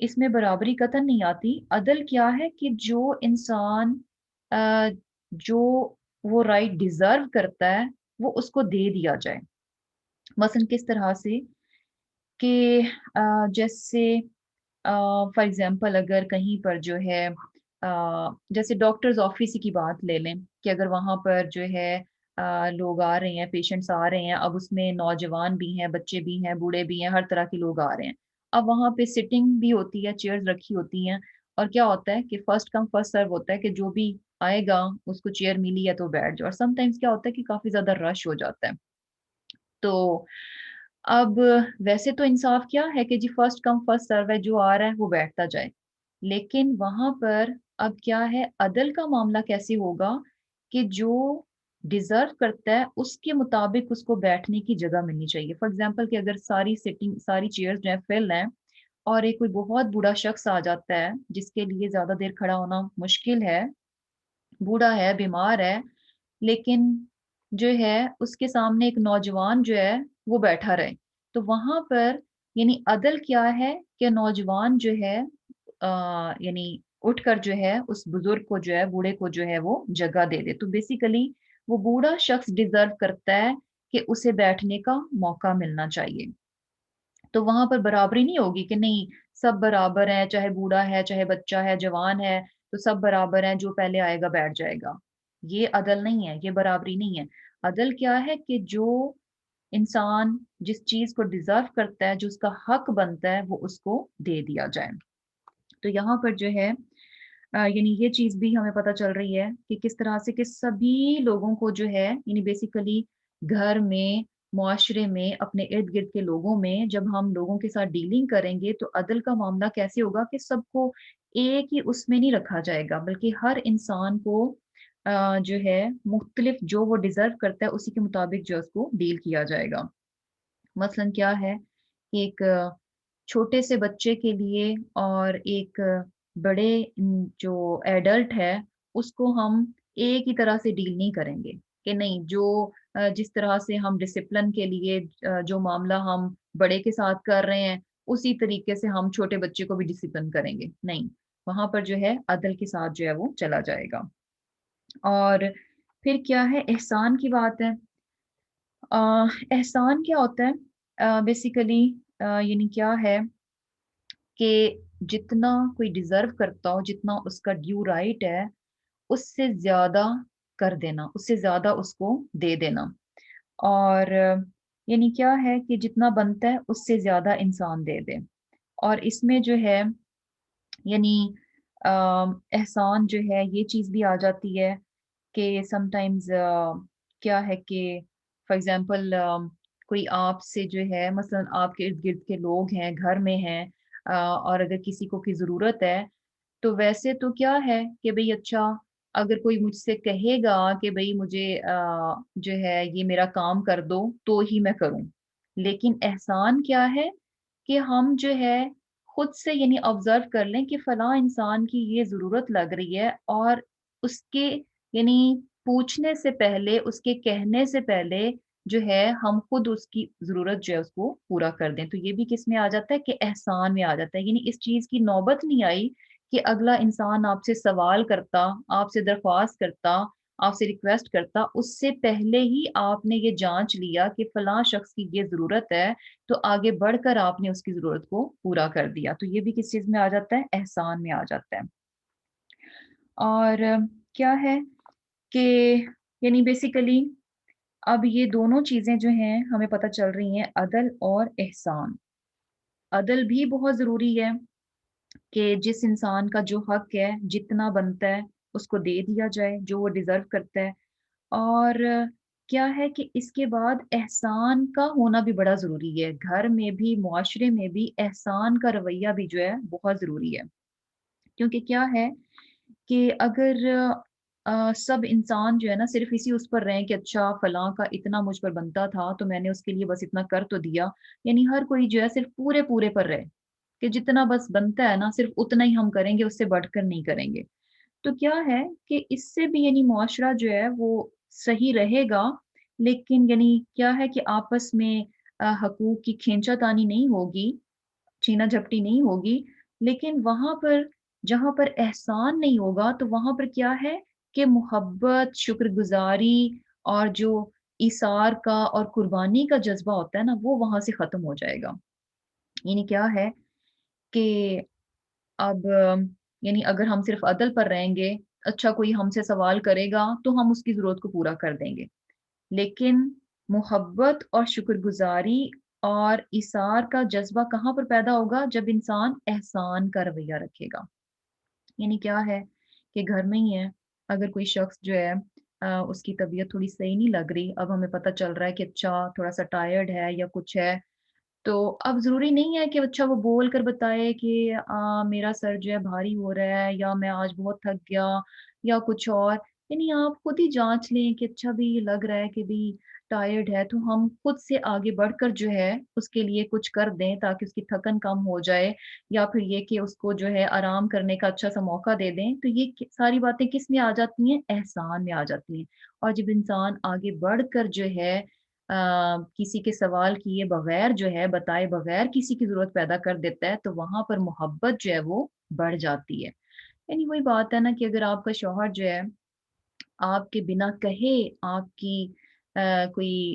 اس میں برابری قطعاً نہیں آتی. عدل کیا ہے کہ جو انسان جو وہ رائٹ ڈیزرو کرتا ہے وہ اس کو دے دیا جائے. مثلا کس طرح سے کہ جیسے فار ایگزامپل اگر کہیں پر جو ہے جیسے ڈاکٹرز آفس کی بات لے لیں کہ اگر وہاں پر جو ہے لوگ آ رہے ہیں، پیشنٹس آ رہے ہیں، اب اس میں نوجوان بھی ہیں، بچے بھی ہیں، بوڑھے بھی ہیں، ہر طرح کے لوگ آ رہے ہیں. اب وہاں پہ سٹنگ بھی ہوتی ہے، چیئرز رکھی ہوتی ہیں، اور کیا ہوتا ہے کہ فرسٹ کم فرسٹ سرو ہوتا ہے کہ جو بھی آئے گا اس کو چیئر ملی ہے تو بیٹھ جاؤ. اور سم ٹائمز کیا ہوتا ہے کہ کافی زیادہ رش ہو جاتا ہے. تو اب ویسے تو انصاف کیا ہے کہ جی فرسٹ کم فرسٹ سرو ہے، جو آ رہا ہے وہ بیٹھتا جائے. لیکن وہاں پر اب کیا ہے، عدل کا معاملہ کیسے ہوگا کہ جو ڈیزرو کرتا ہے اس کے مطابق اس کو بیٹھنے کی جگہ ملنی چاہیے. فار ایگزامپل کہ اگر ساری سیٹنگ ساری چیئرز جو ہیں فل ہیں اور ایک کوئی بہت بوڑھا شخص آ جاتا ہے جس کے لیے زیادہ دیر کھڑا ہونا مشکل ہے، بوڑھا ہے، بیمار ہے، لیکن جو ہے اس کے سامنے ایک نوجوان جو ہے وہ بیٹھا رہے، تو وہاں پر یعنی عدل کیا ہے کہ نوجوان جو ہے یعنی اٹھ کر جو ہے اس بزرگ کو جو ہے بوڑھے کو جو ہے وہ جگہ دے دے. تو بیسیکلی وہ بوڑھا شخص ڈیزرو کرتا ہے کہ اسے بیٹھنے کا موقع ملنا چاہیے. تو وہاں پر برابری نہیں ہوگی کہ نہیں سب برابر ہیں، چاہے بوڑھا ہے، چاہے بچہ ہے، جوان ہے، تو سب برابر ہیں، جو پہلے آئے گا بیٹھ جائے گا. یہ عدل نہیں ہے، یہ برابری نہیں ہے. عدل کیا ہے کہ جو انسان جس چیز کو ڈیزرو کرتا ہے، جو اس کا حق بنتا ہے، وہ اس کو دے دیا جائے. تو یہاں پر جو ہے یعنی یہ چیز بھی ہمیں پتہ چل رہی ہے کہ کس طرح سے کہ سبھی لوگوں کو جو ہے یعنی بیسیکلی گھر میں، معاشرے میں، اپنے ارد گرد کے لوگوں میں جب ہم لوگوں کے ساتھ ڈیلنگ کریں گے تو عدل کا معاملہ کیسے ہوگا کہ سب کو ایک ہی اس میں نہیں رکھا جائے گا، بلکہ ہر انسان کو جو ہے مختلف جو وہ ڈیزرو کرتا ہے اسی کے مطابق جو ہے اس کو ڈیل کیا جائے گا. مثلاً کیا ہے کہ ایک چھوٹے سے بچے کے لیے اور ایک بڑے جو ایڈلٹ ہے اس کو ہم ایک ہی طرح سے ڈیل نہیں کریں گے کہ نہیں جو جس طرح سے ہم ڈسپلن کے لیے جو معاملہ ہم بڑے کے ساتھ کر رہے ہیں اسی طریقے سے ہم چھوٹے بچے کو بھی ڈسپلن کریں گے. نہیں، وہاں پر جو ہے عدل کے ساتھ جو ہے وہ چلا جائے گا. اور پھر کیا ہے، احسان کی بات ہے. احسان کیا ہوتا ہے بیسیکلی یعنی کیا ہے کہ جتنا کوئی ڈیزرو کرتا ہو، جتنا اس کا ڈیو رائٹ ہے اس سے زیادہ کر دینا، اس سے زیادہ اس کو دے دینا. اور یعنی کیا ہے کہ جتنا بنتا ہے اس سے زیادہ انسان دے دے. اور اس میں جو ہے یعنی احسان جو ہے یہ چیز بھی آ جاتی ہے کہ سم ٹائمز کیا ہے کہ فار ایگزامپل کوئی آپ سے جو ہے مثلا آپ کے ارد گرد کے لوگ ہیں، گھر میں ہیں، اور اگر کسی کو کی ضرورت ہے تو ویسے تو کیا ہے کہ بھئی اچھا اگر کوئی مجھ سے کہے گا کہ بھئی مجھے جو ہے یہ میرا کام کر دو تو ہی میں کروں. لیکن احسان کیا ہے کہ ہم جو ہے خود سے یعنی آبزرو کر لیں کہ فلاں انسان کی یہ ضرورت لگ رہی ہے اور اس کے یعنی پوچھنے سے پہلے، اس کے کہنے سے پہلے جو ہے ہم خود اس کی ضرورت جو ہے اس کو پورا کر دیں. تو یہ بھی کس میں آ جاتا ہے کہ احسان میں آ جاتا ہے. یعنی اس چیز کی نوبت نہیں آئی کہ اگلا انسان آپ سے سوال کرتا، آپ سے درخواست کرتا، آپ سے ریکویسٹ کرتا، اس سے پہلے ہی آپ نے یہ جانچ لیا کہ فلاں شخص کی یہ ضرورت ہے تو آگے بڑھ کر آپ نے اس کی ضرورت کو پورا کر دیا. تو یہ بھی کس چیز میں آ جاتا ہے، احسان میں آ جاتا ہے. اور کیا ہے کہ یعنی بیسیکلی اب یہ دونوں چیزیں جو ہیں ہمیں پتہ چل رہی ہیں، عدل اور احسان. عدل بھی بہت ضروری ہے کہ جس انسان کا جو حق ہے جتنا بنتا ہے اس کو دے دیا جائے جو وہ ڈیزرو کرتا ہے. اور کیا ہے کہ اس کے بعد احسان کا ہونا بھی بڑا ضروری ہے. گھر میں بھی، معاشرے میں بھی احسان کا رویہ بھی جو ہے بہت ضروری ہے. کیونکہ کیا ہے کہ اگر سب انسان جو ہے نا صرف اسی اس پر رہیں کہ اچھا فلاں کا اتنا مجھ پر بنتا تھا تو میں نے اس کے لیے بس اتنا کر تو دیا، یعنی ہر کوئی جو ہے صرف پورے پورے پر رہے کہ جتنا بس بنتا ہے نا صرف اتنا ہی ہم کریں گے، اس سے بڑھ کر نہیں کریں گے. تو کیا ہے کہ اس سے بھی یعنی معاشرہ جو ہے وہ صحیح رہے گا، لیکن یعنی کیا ہے کہ آپس میں حقوق کی کھینچا تانی نہیں ہوگی، چھینا جھپٹی نہیں ہوگی. لیکن وہاں پر جہاں پر احسان نہیں ہوگا تو وہاں پر کیا ہے کہ محبت، شکر گزاری اور جو ایثار کا اور قربانی کا جذبہ ہوتا ہے نا وہ وہاں سے ختم ہو جائے گا۔ یعنی کیا ہے کہ اب یعنی اگر ہم صرف عدل پر رہیں گے، اچھا کوئی ہم سے سوال کرے گا تو ہم اس کی ضرورت کو پورا کر دیں گے، لیکن محبت اور شکر گزاری اور ایثار کا جذبہ کہاں پر پیدا ہوگا؟ جب انسان احسان کا رویہ رکھے گا۔ یعنی کیا ہے کہ گھر میں ہی ہے، اگر کوئی شخص جو ہے اس کی طبیعت تھوڑی صحیح نہیں لگ رہی، اب ہمیں پتہ چل رہا ہے کہ اچھا تھوڑا سا ٹائرڈ ہے یا کچھ ہے، تو اب ضروری نہیں ہے کہ اچھا وہ بول کر بتائے کہ میرا سر جو ہے بھاری ہو رہا ہے یا میں آج بہت تھک گیا یا کچھ اور۔ یعنی آپ خود ہی جانچ لیں کہ اچھا بھی لگ رہا ہے کہ بھی ٹائرڈ ہے، تو ہم خود سے آگے بڑھ کر جو ہے اس کے لیے کچھ کر دیں تاکہ اس کی تھکن کم ہو جائے، یا پھر یہ کہ اس کو جو ہے آرام کرنے کا اچھا سا موقع دے دیں۔ تو یہ ساری باتیں کس میں آ جاتی ہیں؟ احسان میں آ جاتی ہیں۔ اور جب انسان آگے بڑھ کر جو ہے کسی کے سوال کیے بغیر جو ہے بتائے بغیر کسی کی ضرورت پیدا کر دیتا ہے تو وہاں پر محبت جو ہے وہ بڑھ جاتی ہے۔ یعنی وہی بات ہے نا کہ اگر آپ کا شوہر جو ہے آپ کے بنا کہے آپ کی کوئی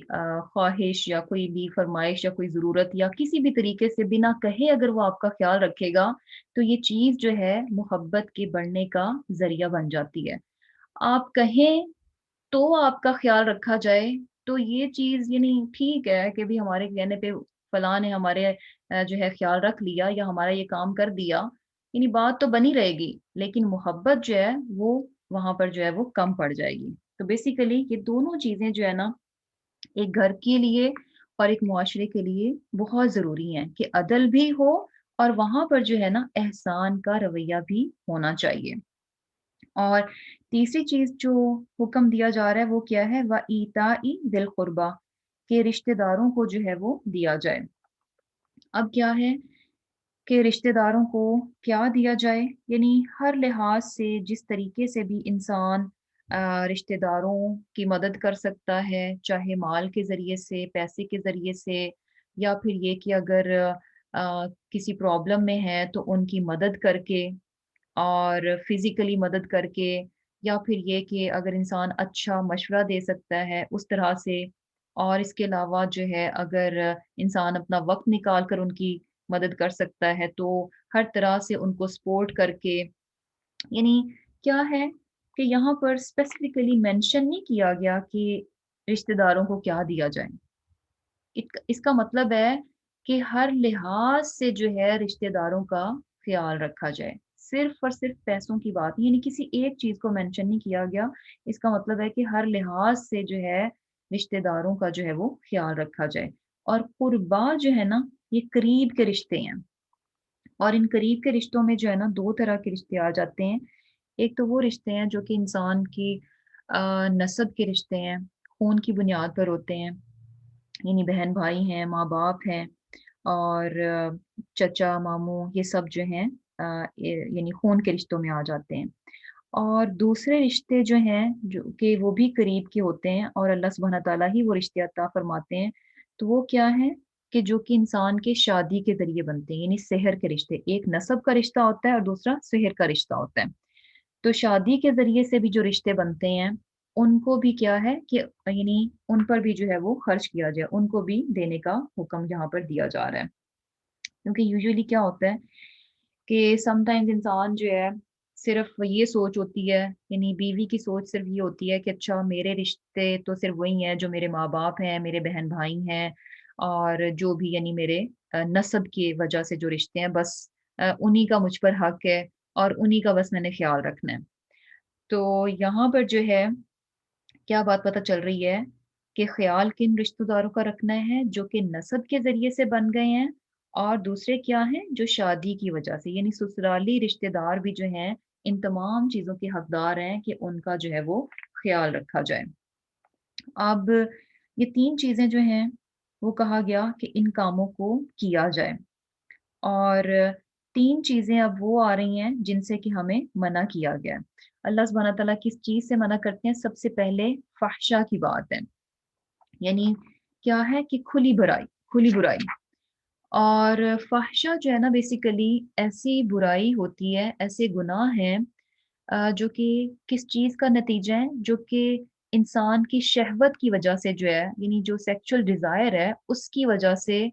خواہش یا کوئی بھی فرمائش یا کوئی ضرورت یا کسی بھی طریقے سے بنا کہے اگر وہ آپ کا خیال رکھے گا تو یہ چیز جو ہے محبت کے بڑھنے کا ذریعہ بن جاتی ہے۔ آپ کہیں تو آپ کا خیال رکھا جائے تو یہ چیز یعنی ٹھیک ہے کہ بھی ہمارے کہنے پہ فلاں نے ہمارے جو ہے خیال رکھ لیا یا ہمارا یہ کام کر دیا، یعنی بات تو بنی رہے گی لیکن محبت جو ہے وہ وہاں پر جو ہے وہ کم پڑ جائے گی۔ تو بیسیکلی یہ دونوں چیزیں جو ہے نا ایک گھر کے لیے اور ایک معاشرے کے لیے بہت ضروری ہیں کہ عدل بھی ہو اور وہاں پر جو ہے نا احسان کا رویہ بھی ہونا چاہیے۔ اور تیسری چیز جو حکم دیا جا رہا ہے وہ کیا ہے؟ وَإِيتَاءِ ذِي الْقُرْبَى، کہ رشتہ داروں کو جو ہے وہ دیا جائے۔ اب کیا ہے کہ رشتہ داروں کو کیا دیا جائے؟ یعنی ہر لحاظ سے جس طریقے سے بھی انسان رشتہ داروں کی مدد کر سکتا ہے، چاہے مال کے ذریعے سے، پیسے کے ذریعے سے، یا پھر یہ کہ اگر کسی پرابلم میں ہے تو ان کی مدد کر کے اور فزیکلی مدد کر کے، یا پھر یہ کہ اگر انسان اچھا مشورہ دے سکتا ہے اس طرح سے، اور اس کے علاوہ جو ہے اگر انسان اپنا وقت نکال کر ان کی مدد کر سکتا ہے تو ہر طرح سے ان کو سپورٹ کر کے، یعنی کیا ہے کہ یہاں پر اسپیسیفکلی مینشن نہیں کیا گیا کہ رشتہ داروں کو کیا دیا جائے۔ اس کا مطلب ہے کہ ہر لحاظ سے جو ہے رشتہ داروں کا خیال رکھا جائے، صرف اور صرف پیسوں کی بات نہیں، یعنی کسی ایک چیز کو مینشن نہیں کیا گیا۔ اس کا مطلب ہے کہ ہر لحاظ سے جو ہے رشتہ داروں کا جو ہے وہ خیال رکھا جائے۔ اور قربا جو ہے نا یہ قریب کے رشتے ہیں، اور ان قریب کے رشتوں میں جو ہے نا دو طرح کے رشتے آ جاتے ہیں۔ ایک تو وہ رشتے ہیں جو کہ انسان کی نسب کے رشتے ہیں، خون کی بنیاد پر ہوتے ہیں، یعنی بہن بھائی ہیں، ماں باپ ہیں، اور چچا ماموں یہ سب جو ہیں یعنی خون کے رشتوں میں آ جاتے ہیں۔ اور دوسرے رشتے جو ہیں جو کہ وہ بھی قریب کے ہوتے ہیں اور اللہ سبحانہ تعالیٰ ہی وہ رشتے عطا فرماتے ہیں، تو وہ کیا ہیں کہ جو کہ انسان کے شادی کے ذریعے بنتے ہیں، یعنی سحر کے رشتے۔ ایک نسب کا رشتہ ہوتا ہے اور دوسرا سحر کا رشتہ ہوتا ہے۔ تو شادی کے ذریعے سے بھی جو رشتے بنتے ہیں ان کو بھی کیا ہے کہ یعنی ان پر بھی جو ہے وہ خرچ کیا جائے، ان کو بھی دینے کا حکم یہاں پر دیا جا رہا ہے۔ کیونکہ یوزلی کیا ہوتا ہے کہ سم ٹائمز انسان جو ہے صرف یہ سوچ ہوتی ہے، یعنی بیوی کی سوچ صرف یہ ہوتی ہے کہ اچھا میرے رشتے تو صرف وہی ہیں جو میرے ماں باپ ہیں، میرے بہن بھائی ہیں، اور جو بھی یعنی میرے نسب کی وجہ سے جو رشتے ہیں بس انہی کا مجھ پر حق ہے اور انہی کا بس میں نے خیال رکھنا ہے۔ تو یہاں پر جو ہے کیا بات پتہ چل رہی ہے کہ خیال کن رشتہ داروں کا رکھنا ہے جو کہ نسب کے ذریعے سے بن گئے ہیں، اور دوسرے کیا ہیں جو شادی کی وجہ سے، یعنی سسرالی رشتہ دار بھی جو ہیں ان تمام چیزوں کے حقدار ہیں کہ ان کا جو ہے وہ خیال رکھا جائے۔ اب یہ تین چیزیں جو ہیں وہ کہا گیا کہ ان کاموں کو کیا جائے، اور تین چیزیں اب وہ آ رہی ہیں جن سے کہ ہمیں منع کیا گیا ہے۔ اللہ سبحانہ تعالیٰ کس چیز سے منع کرتے ہیں؟ سب سے پہلے فحشا کی بات ہے، یعنی کیا ہے کہ کھلی برائی، کھلی برائی۔ اور فحشہ جو ہے نا بیسیکلی ایسی برائی ہوتی ہے، ایسے گناہ ہیں جو کہ کس چیز کا نتیجہ ہے، جو کہ انسان کی شہوت کی وجہ سے جو ہے، یعنی جو سیکچول ڈیزائر ہے اس کی وجہ سے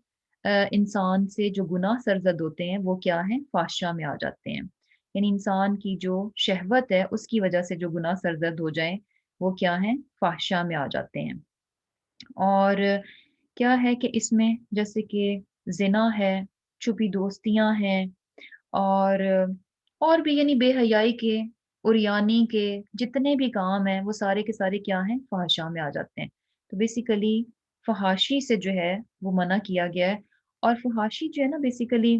انسان سے جو گناہ سرزد ہوتے ہیں وہ کیا ہیں، فحشہ میں آ جاتے ہیں۔ یعنی انسان کی جو شہوت ہے اس کی وجہ سے جو گناہ سرزد ہو جائیں وہ کیا ہیں، فحشہ میں آ جاتے ہیں۔ اور کیا ہے کہ اس میں جیسے کہ زنا ہے، چھپی دوستیاں ہیں، اور بھی یعنی بے حیائی کے، عریانی کے جتنے بھی کام ہیں وہ سارے کے سارے کیا ہیں، فحاشا میں آ جاتے ہیں۔ تو بیسیکلی فحاشی سے جو ہے وہ منع کیا گیا ہے۔ اور فحاشی جو ہے نا بیسیکلی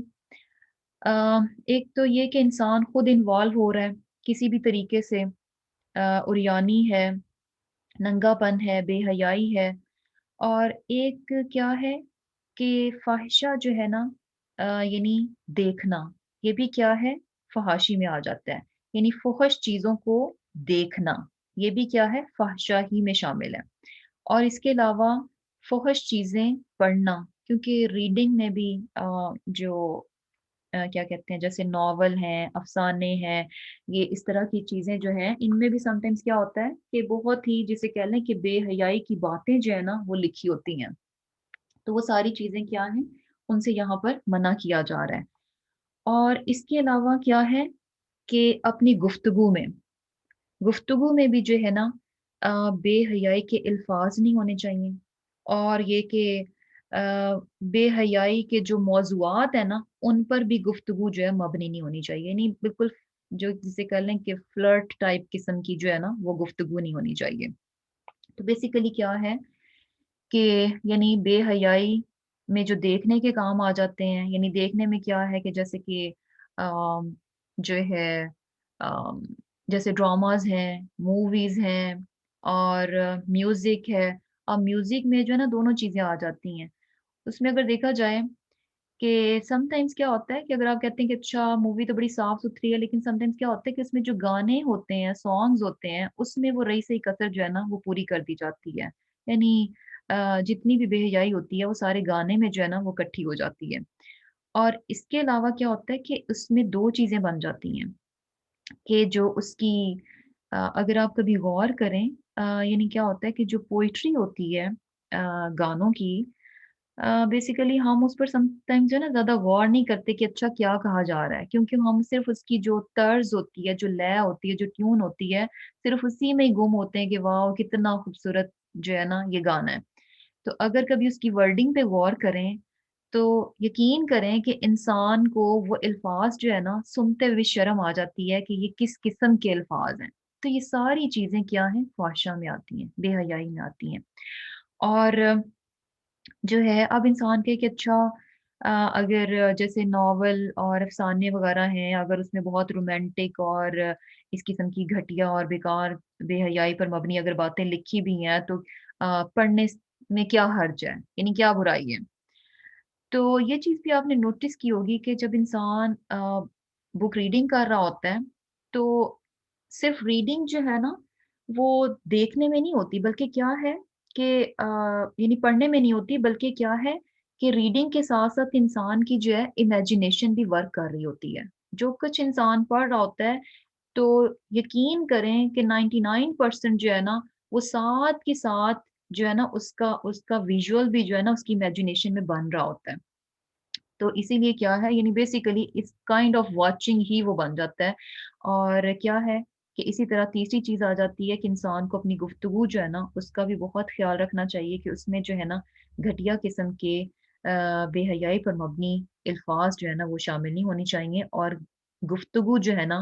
ایک تو یہ کہ انسان خود انوالو ہو رہا ہے کسی بھی طریقے سے، عریانی ہے، ننگا پن ہے، بے حیائی ہے، اور ایک کیا ہے کہ فاحشہ جو ہے نا یعنی دیکھنا، یہ بھی کیا ہے، فحاشی میں آ جاتا ہے۔ یعنی فحش چیزوں کو دیکھنا، یہ بھی کیا ہے، فحشہ ہی میں شامل ہے۔ اور اس کے علاوہ فحش چیزیں پڑھنا، کیونکہ ریڈنگ میں بھی جو کیا کہتے ہیں جیسے ناول ہیں، افسانے ہیں، یہ اس طرح کی چیزیں جو ہیں ان میں بھی سم ٹائمز کیا ہوتا ہے کہ بہت ہی جسے کہہ لیں کہ بے حیائی کی باتیں جو ہے نا وہ لکھی ہوتی ہیں۔ تو وہ ساری چیزیں کیا ہیں، ان سے یہاں پر منع کیا جا رہا ہے۔ اور اس کے علاوہ کیا ہے کہ اپنی گفتگو میں بھی جو ہے نا بے حیائی کے الفاظ نہیں ہونے چاہیے، اور یہ کہ بے حیائی کے جو موضوعات ہیں نا ان پر بھی گفتگو جو ہے مبنی نہیں ہونی چاہیے، یعنی بالکل جو جسے کہہ لیں کہ فلرٹ ٹائپ قسم کی جو ہے نا وہ گفتگو نہیں ہونی چاہیے۔ تو بیسیکلی کیا ہے کہ یعنی بے حیائی میں جو دیکھنے کے کام آ جاتے ہیں، یعنی دیکھنے میں کیا ہے کہ جیسے کہ آم، جو ہے آم، جیسے ڈراماز ہیں، موویز ہیں، اور میوزک ہے۔ اب میوزک میں جو ہے نا دونوں چیزیں آ جاتی ہیں۔ اس میں اگر دیکھا جائے کہ سم ٹائمز کیا ہوتا ہے کہ اگر آپ کہتے ہیں کہ اچھا مووی تو بڑی صاف ستھری ہے، لیکن سم ٹائمز کیا ہوتا ہے کہ اس میں جو گانے ہوتے ہیں، سانگز ہوتے ہیں، اس میں وہ رہی سہی کسر جو ہے نا وہ پوری کر دی جاتی ہے۔ یعنی جتنی بھی بے حیائی ہوتی ہے وہ سارے گانے میں جو ہے نا وہ کٹھی ہو جاتی ہے۔ اور اس کے علاوہ کیا ہوتا ہے کہ اس میں دو چیزیں بن جاتی ہیں کہ جو اس کی اگر آپ کبھی غور کریں یعنی کیا ہوتا ہے کہ جو پوئٹری ہوتی ہے گانوں کی، بیسیکلی ہم اس پر سم ٹائم جو ہے نا زیادہ غور نہیں کرتے کہ اچھا کیا کہا جا رہا ہے، کیونکہ ہم صرف اس کی جو طرز ہوتی ہے، جو لے ہوتی ہے، جو ٹیون ہوتی ہے، صرف اسی میں ہی گم ہوتے ہیں کہ واہ کتنا خوبصورت جو ہے نا یہ گانا ہے۔ تو اگر کبھی اس کی ورڈنگ پہ غور کریں تو یقین کریں کہ انسان کو وہ الفاظ جو ہے نا سنتے ہوئے شرم آ جاتی ہے کہ یہ کس قسم کے الفاظ ہیں۔ تو یہ ساری چیزیں کیا ہیں، فحشہ میں آتی ہیں، بے حیائی میں آتی ہیں۔ اور جو ہے اب انسان کے کہ اچھا اگر جیسے ناول اور افسانے وغیرہ ہیں، اگر اس میں بہت رومانٹک اور اس قسم کی گھٹیا اور بیکار بے حیائی پر مبنی اگر باتیں لکھی بھی ہیں تو پڑھنے میں کیا حرج ہے، یعنی کیا برائی ہے۔ تو یہ چیز بھی آپ نے نوٹس کی ہوگی کہ جب انسان بک ریڈنگ کر رہا ہوتا ہے تو صرف ریڈنگ جو ہے نا وہ دیکھنے میں نہیں ہوتی، بلکہ کیا ہے کہ یعنی پڑھنے میں نہیں ہوتی، بلکہ کیا ہے کہ ریڈنگ کے ساتھ ساتھ انسان کی جو ہے امیجینیشن بھی ورک کر رہی ہوتی ہے۔ جو کچھ انسان پڑھ رہا ہوتا ہے تو یقین کریں کہ 99% جو ہے نا وہ ساتھ کے ساتھ جو ہے نا اس کا ویژول بھی جو ہے نا اس کی امیجینیشن میں بن رہا ہوتا ہے۔ تو اسی لیے کیا ہے یعنی بیسیکلی اس کائنڈ آف واچنگ ہی وہ بن جاتا ہے۔ اور کیا ہے کہ اسی طرح تیسری چیز آ جاتی ہے کہ انسان کو اپنی گفتگو جو ہے نا اس کا بھی بہت خیال رکھنا چاہیے کہ اس میں جو ہے نا گھٹیا قسم کے بے حیائی پر مبنی الفاظ جو ہے نا وہ شامل نہیں ہونی چاہیے، اور گفتگو جو ہے نا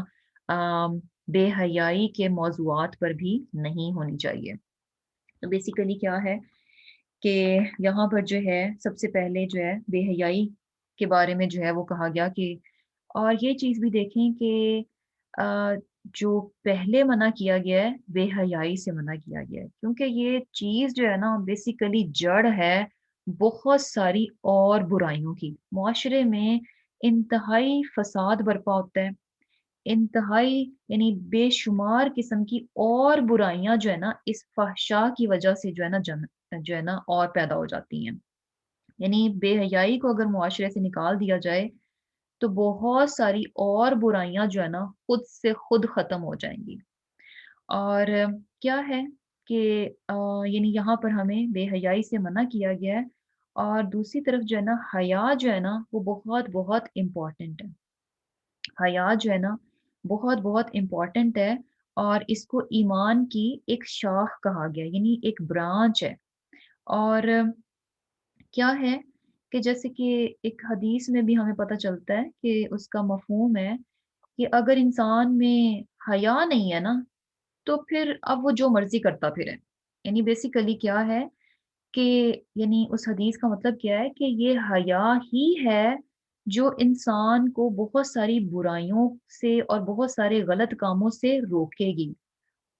بے حیائی کے موضوعات پر بھی نہیں ہونی چاہیے۔ تو بیسیکلی کیا ہے کہ یہاں پر جو ہے سب سے پہلے جو ہے بے حیائی کے بارے میں جو ہے وہ کہا گیا کہ، اور یہ چیز بھی دیکھیں کہ آ، جو پہلے منع کیا گیا ہے بے حیائی سے منع کیا گیا ہے، کیونکہ یہ چیز جو ہے نا بیسیکلی جڑ ہے بہت ساری اور برائیوں کی۔ معاشرے میں انتہائی فساد برپا ہوتا ہے، انتہائی یعنی بے شمار قسم کی اور برائیاں جو ہے نا اس فحشا کی وجہ سے جو ہے نا جو ہے نا اور پیدا ہو جاتی ہیں۔ یعنی بے حیائی کو اگر معاشرے سے نکال دیا جائے تو بہت ساری اور برائیاں جو ہے نا خود سے خود ختم ہو جائیں گی۔ اور کیا ہے کہ یعنی یہاں پر ہمیں بے حیائی سے منع کیا گیا ہے، اور دوسری طرف جو ہے نا حیا جو ہے نا وہ بہت بہت امپورٹنٹ ہے۔ حیا جو ہے نا بہت بہت امپورٹنٹ ہے، اور اس کو ایمان کی ایک شاخ کہا گیا، یعنی ایک برانچ ہے۔ اور کیا ہے کہ جیسے کہ ایک حدیث میں بھی ہمیں پتہ چلتا ہے کہ اس کا مفہوم ہے کہ اگر انسان میں حیا نہیں ہے نا تو پھر اب وہ جو مرضی کرتا پھرے۔ یعنی بیسیکلی کیا ہے کہ یعنی اس حدیث کا مطلب کیا ہے کہ یہ حیا ہی ہے جو انسان کو بہت ساری برائیوں سے اور بہت سارے غلط کاموں سے روکے گی۔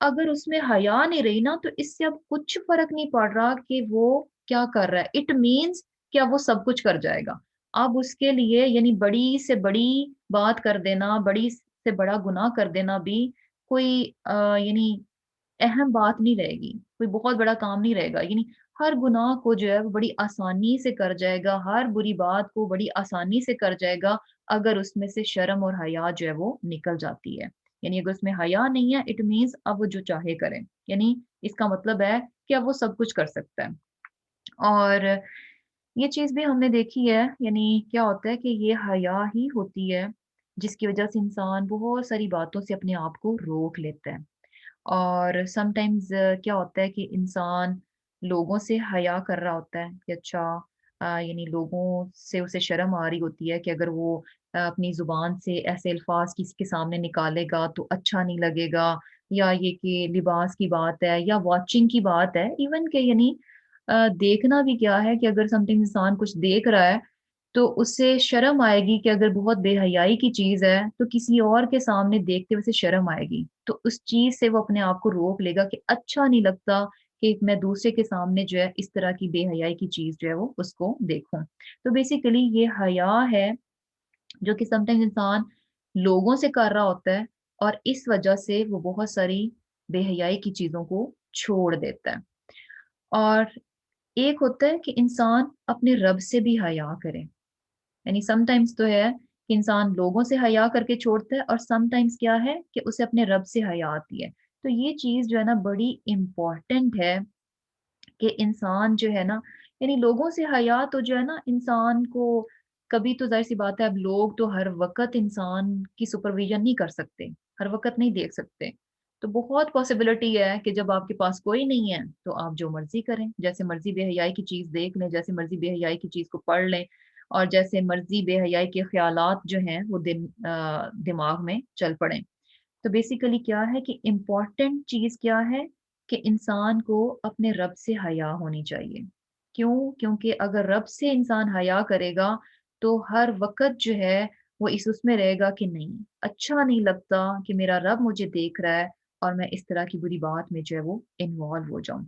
اگر اس میں حیا نہیں رہی نا تو اس سے اب کچھ فرق نہیں پڑ رہا کہ وہ کیا کر رہا ہے، اٹ مینس کہ اب وہ سب کچھ کر جائے گا۔ اب اس کے لیے یعنی بڑی سے بڑی بات کر دینا، بڑی سے بڑا گناہ کر دینا بھی کوئی یعنی اہم بات نہیں رہے گی، کوئی بہت بڑا کام نہیں رہے گا۔ یعنی ہر گناہ کو جو ہے وہ بڑی آسانی سے کر جائے گا، ہر بری بات کو بڑی آسانی سے کر جائے گا، اگر اس میں سے شرم اور حیا جو ہے وہ نکل جاتی ہے۔ یعنی اگر اس میں حیا نہیں ہے اٹ مینس اب وہ جو چاہے کریں، یعنی اس کا مطلب ہے کہ اب وہ سب کچھ کر سکتا ہے۔ اور یہ چیز بھی ہم نے دیکھی ہے، یعنی کیا ہوتا ہے کہ یہ حیا ہی ہوتی ہے جس کی وجہ سے انسان بہت ساری باتوں سے اپنے آپ کو روک لیتا ہے۔ اور سم ٹائمز کیا ہوتا ہے کہ انسان لوگوں سے حیا کر رہا ہوتا ہے کہ اچھا یعنی لوگوں سے اسے شرم آ رہی ہوتی ہے کہ اگر وہ اپنی زبان سے ایسے الفاظ کسی کے سامنے نکالے گا تو اچھا نہیں لگے گا، یا یہ کہ لباس کی بات ہے یا واچنگ کی بات ہے، ایون کہ یعنی دیکھنا بھی کیا ہے کہ اگر سم ٹائم انسان کچھ دیکھ رہا ہے تو اس سے شرم آئے گی کہ اگر بہت بے حیائی کی چیز ہے تو کسی اور کے سامنے دیکھتے ہوئے اسے شرم آئے گی، تو اس چیز سے وہ اپنے آپ کو روک لے گا کہ اچھا نہیں لگتا کہ میں دوسرے کے سامنے جو ہے اس طرح کی بے حیائی کی چیز جو ہے وہ اس کو دیکھوں۔ تو بیسیکلی یہ حیا ہے جو کہ سم ٹائمز انسان لوگوں سے کر رہا ہوتا ہے، اور اس وجہ سے وہ بہت ساری بے حیائی کی چیزوں کو چھوڑ دیتا ہے۔ اور ایک ہوتا ہے کہ انسان اپنے رب سے بھی حیا کرے، یعنی سم ٹائمز تو ہے کہ انسان لوگوں سے حیا کر کے چھوڑتا ہے، اور سم ٹائمز کیا ہے کہ اسے اپنے رب سے حیا آتی ہے۔ تو یہ چیز جو ہے نا بڑی امپورٹنٹ ہے کہ انسان جو ہے نا یعنی لوگوں سے حیا تو جو ہے نا انسان کو کبھی تو ظاہر سی بات ہے، اب لوگ تو ہر وقت انسان کی سپرویژن نہیں کر سکتے، ہر وقت نہیں دیکھ سکتے، تو بہت پاسبلٹی ہے کہ جب آپ کے پاس کوئی نہیں ہے تو آپ جو مرضی کریں، جیسے مرضی بے حیائی کی چیز دیکھ لیں، جیسے مرضی بے حیائی کی چیز کو پڑھ لیں، اور جیسے مرضی بے حیائی کے خیالات جو ہیں وہ دماغ میں چل پڑیں۔ تو بیسیکلی کیا ہے کہ امپورٹنٹ چیز کیا ہے کہ انسان کو اپنے رب سے حیا ہونی چاہیے۔ کیوں؟ کیونکہ اگر رب سے انسان حیا کرے گا تو ہر وقت جو ہے وہ اس میں رہے گا کہ نہیں، اچھا نہیں لگتا کہ میرا رب مجھے دیکھ رہا ہے اور میں اس طرح کی بری بات میں جو ہے وہ انوالو ہو جاؤں۔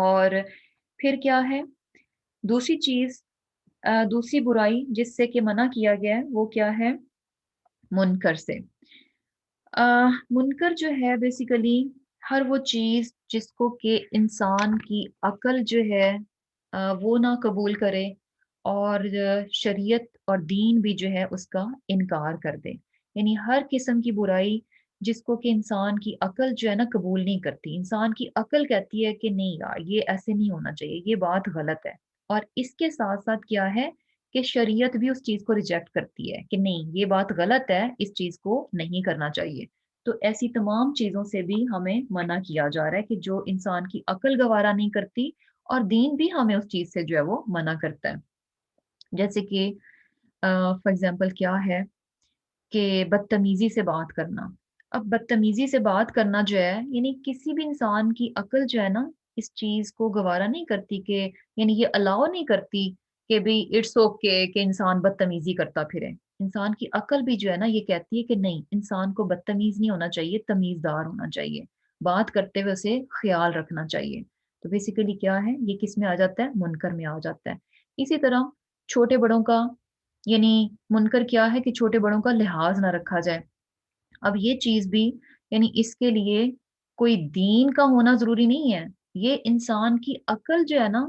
اور پھر کیا ہے دوسری چیز، دوسری برائی جس سے کہ منع کیا گیا ہے وہ کیا ہے؟ منکر سے۔ منکر جو ہے بیسیکلی ہر وہ چیز جس کو کہ انسان کی عقل جو ہے وہ نہ قبول کرے، اور شریعت اور دین بھی جو ہے اس کا انکار کر دے، یعنی ہر قسم کی برائی جس کو کہ انسان کی عقل جو ہے نا قبول نہیں کرتی، انسان کی عقل کہتی ہے کہ نہیں یار یہ ایسے نہیں ہونا چاہیے، یہ بات غلط ہے، اور اس کے ساتھ ساتھ کیا ہے کہ شریعت بھی اس چیز کو ریجیکٹ کرتی ہے کہ نہیں یہ بات غلط ہے، اس چیز کو نہیں کرنا چاہیے۔ تو ایسی تمام چیزوں سے بھی ہمیں منع کیا جا رہا ہے کہ جو انسان کی عقل گوارا نہیں کرتی، اور دین بھی ہمیں اس چیز سے جو ہے وہ منع کرتا ہے۔ جیسے کہ فار ایگزامپل کیا ہے کہ بدتمیزی سے بات کرنا۔ اب بدتمیزی سے بات کرنا جو ہے یعنی کسی بھی انسان کی عقل جو ہے نا اس چیز کو گوارا نہیں کرتی کہ یعنی یہ الاؤ نہیں کرتی کہ بھی اٹس اوکے کہ انسان بدتمیزی کرتا پھرے۔ انسان کی عقل بھی جو ہے نا یہ کہتی ہے کہ نہیں، انسان کو بدتمیز نہیں ہونا چاہیے، تمیزدار ہونا چاہیے، بات کرتے ہوئے اسے خیال رکھنا چاہیے۔ تو بیسیکلی کیا ہے یہ کس میں آ جاتا ہے؟ منکر میں آ جاتا ہے۔ اسی طرح چھوٹے بڑوں کا یعنی منکر کیا ہے کہ چھوٹے بڑوں کا لحاظ نہ رکھا جائے۔ اب یہ چیز بھی یعنی اس کے لیے کوئی دین کا ہونا ضروری نہیں ہے، یہ انسان کی عقل جو ہے نا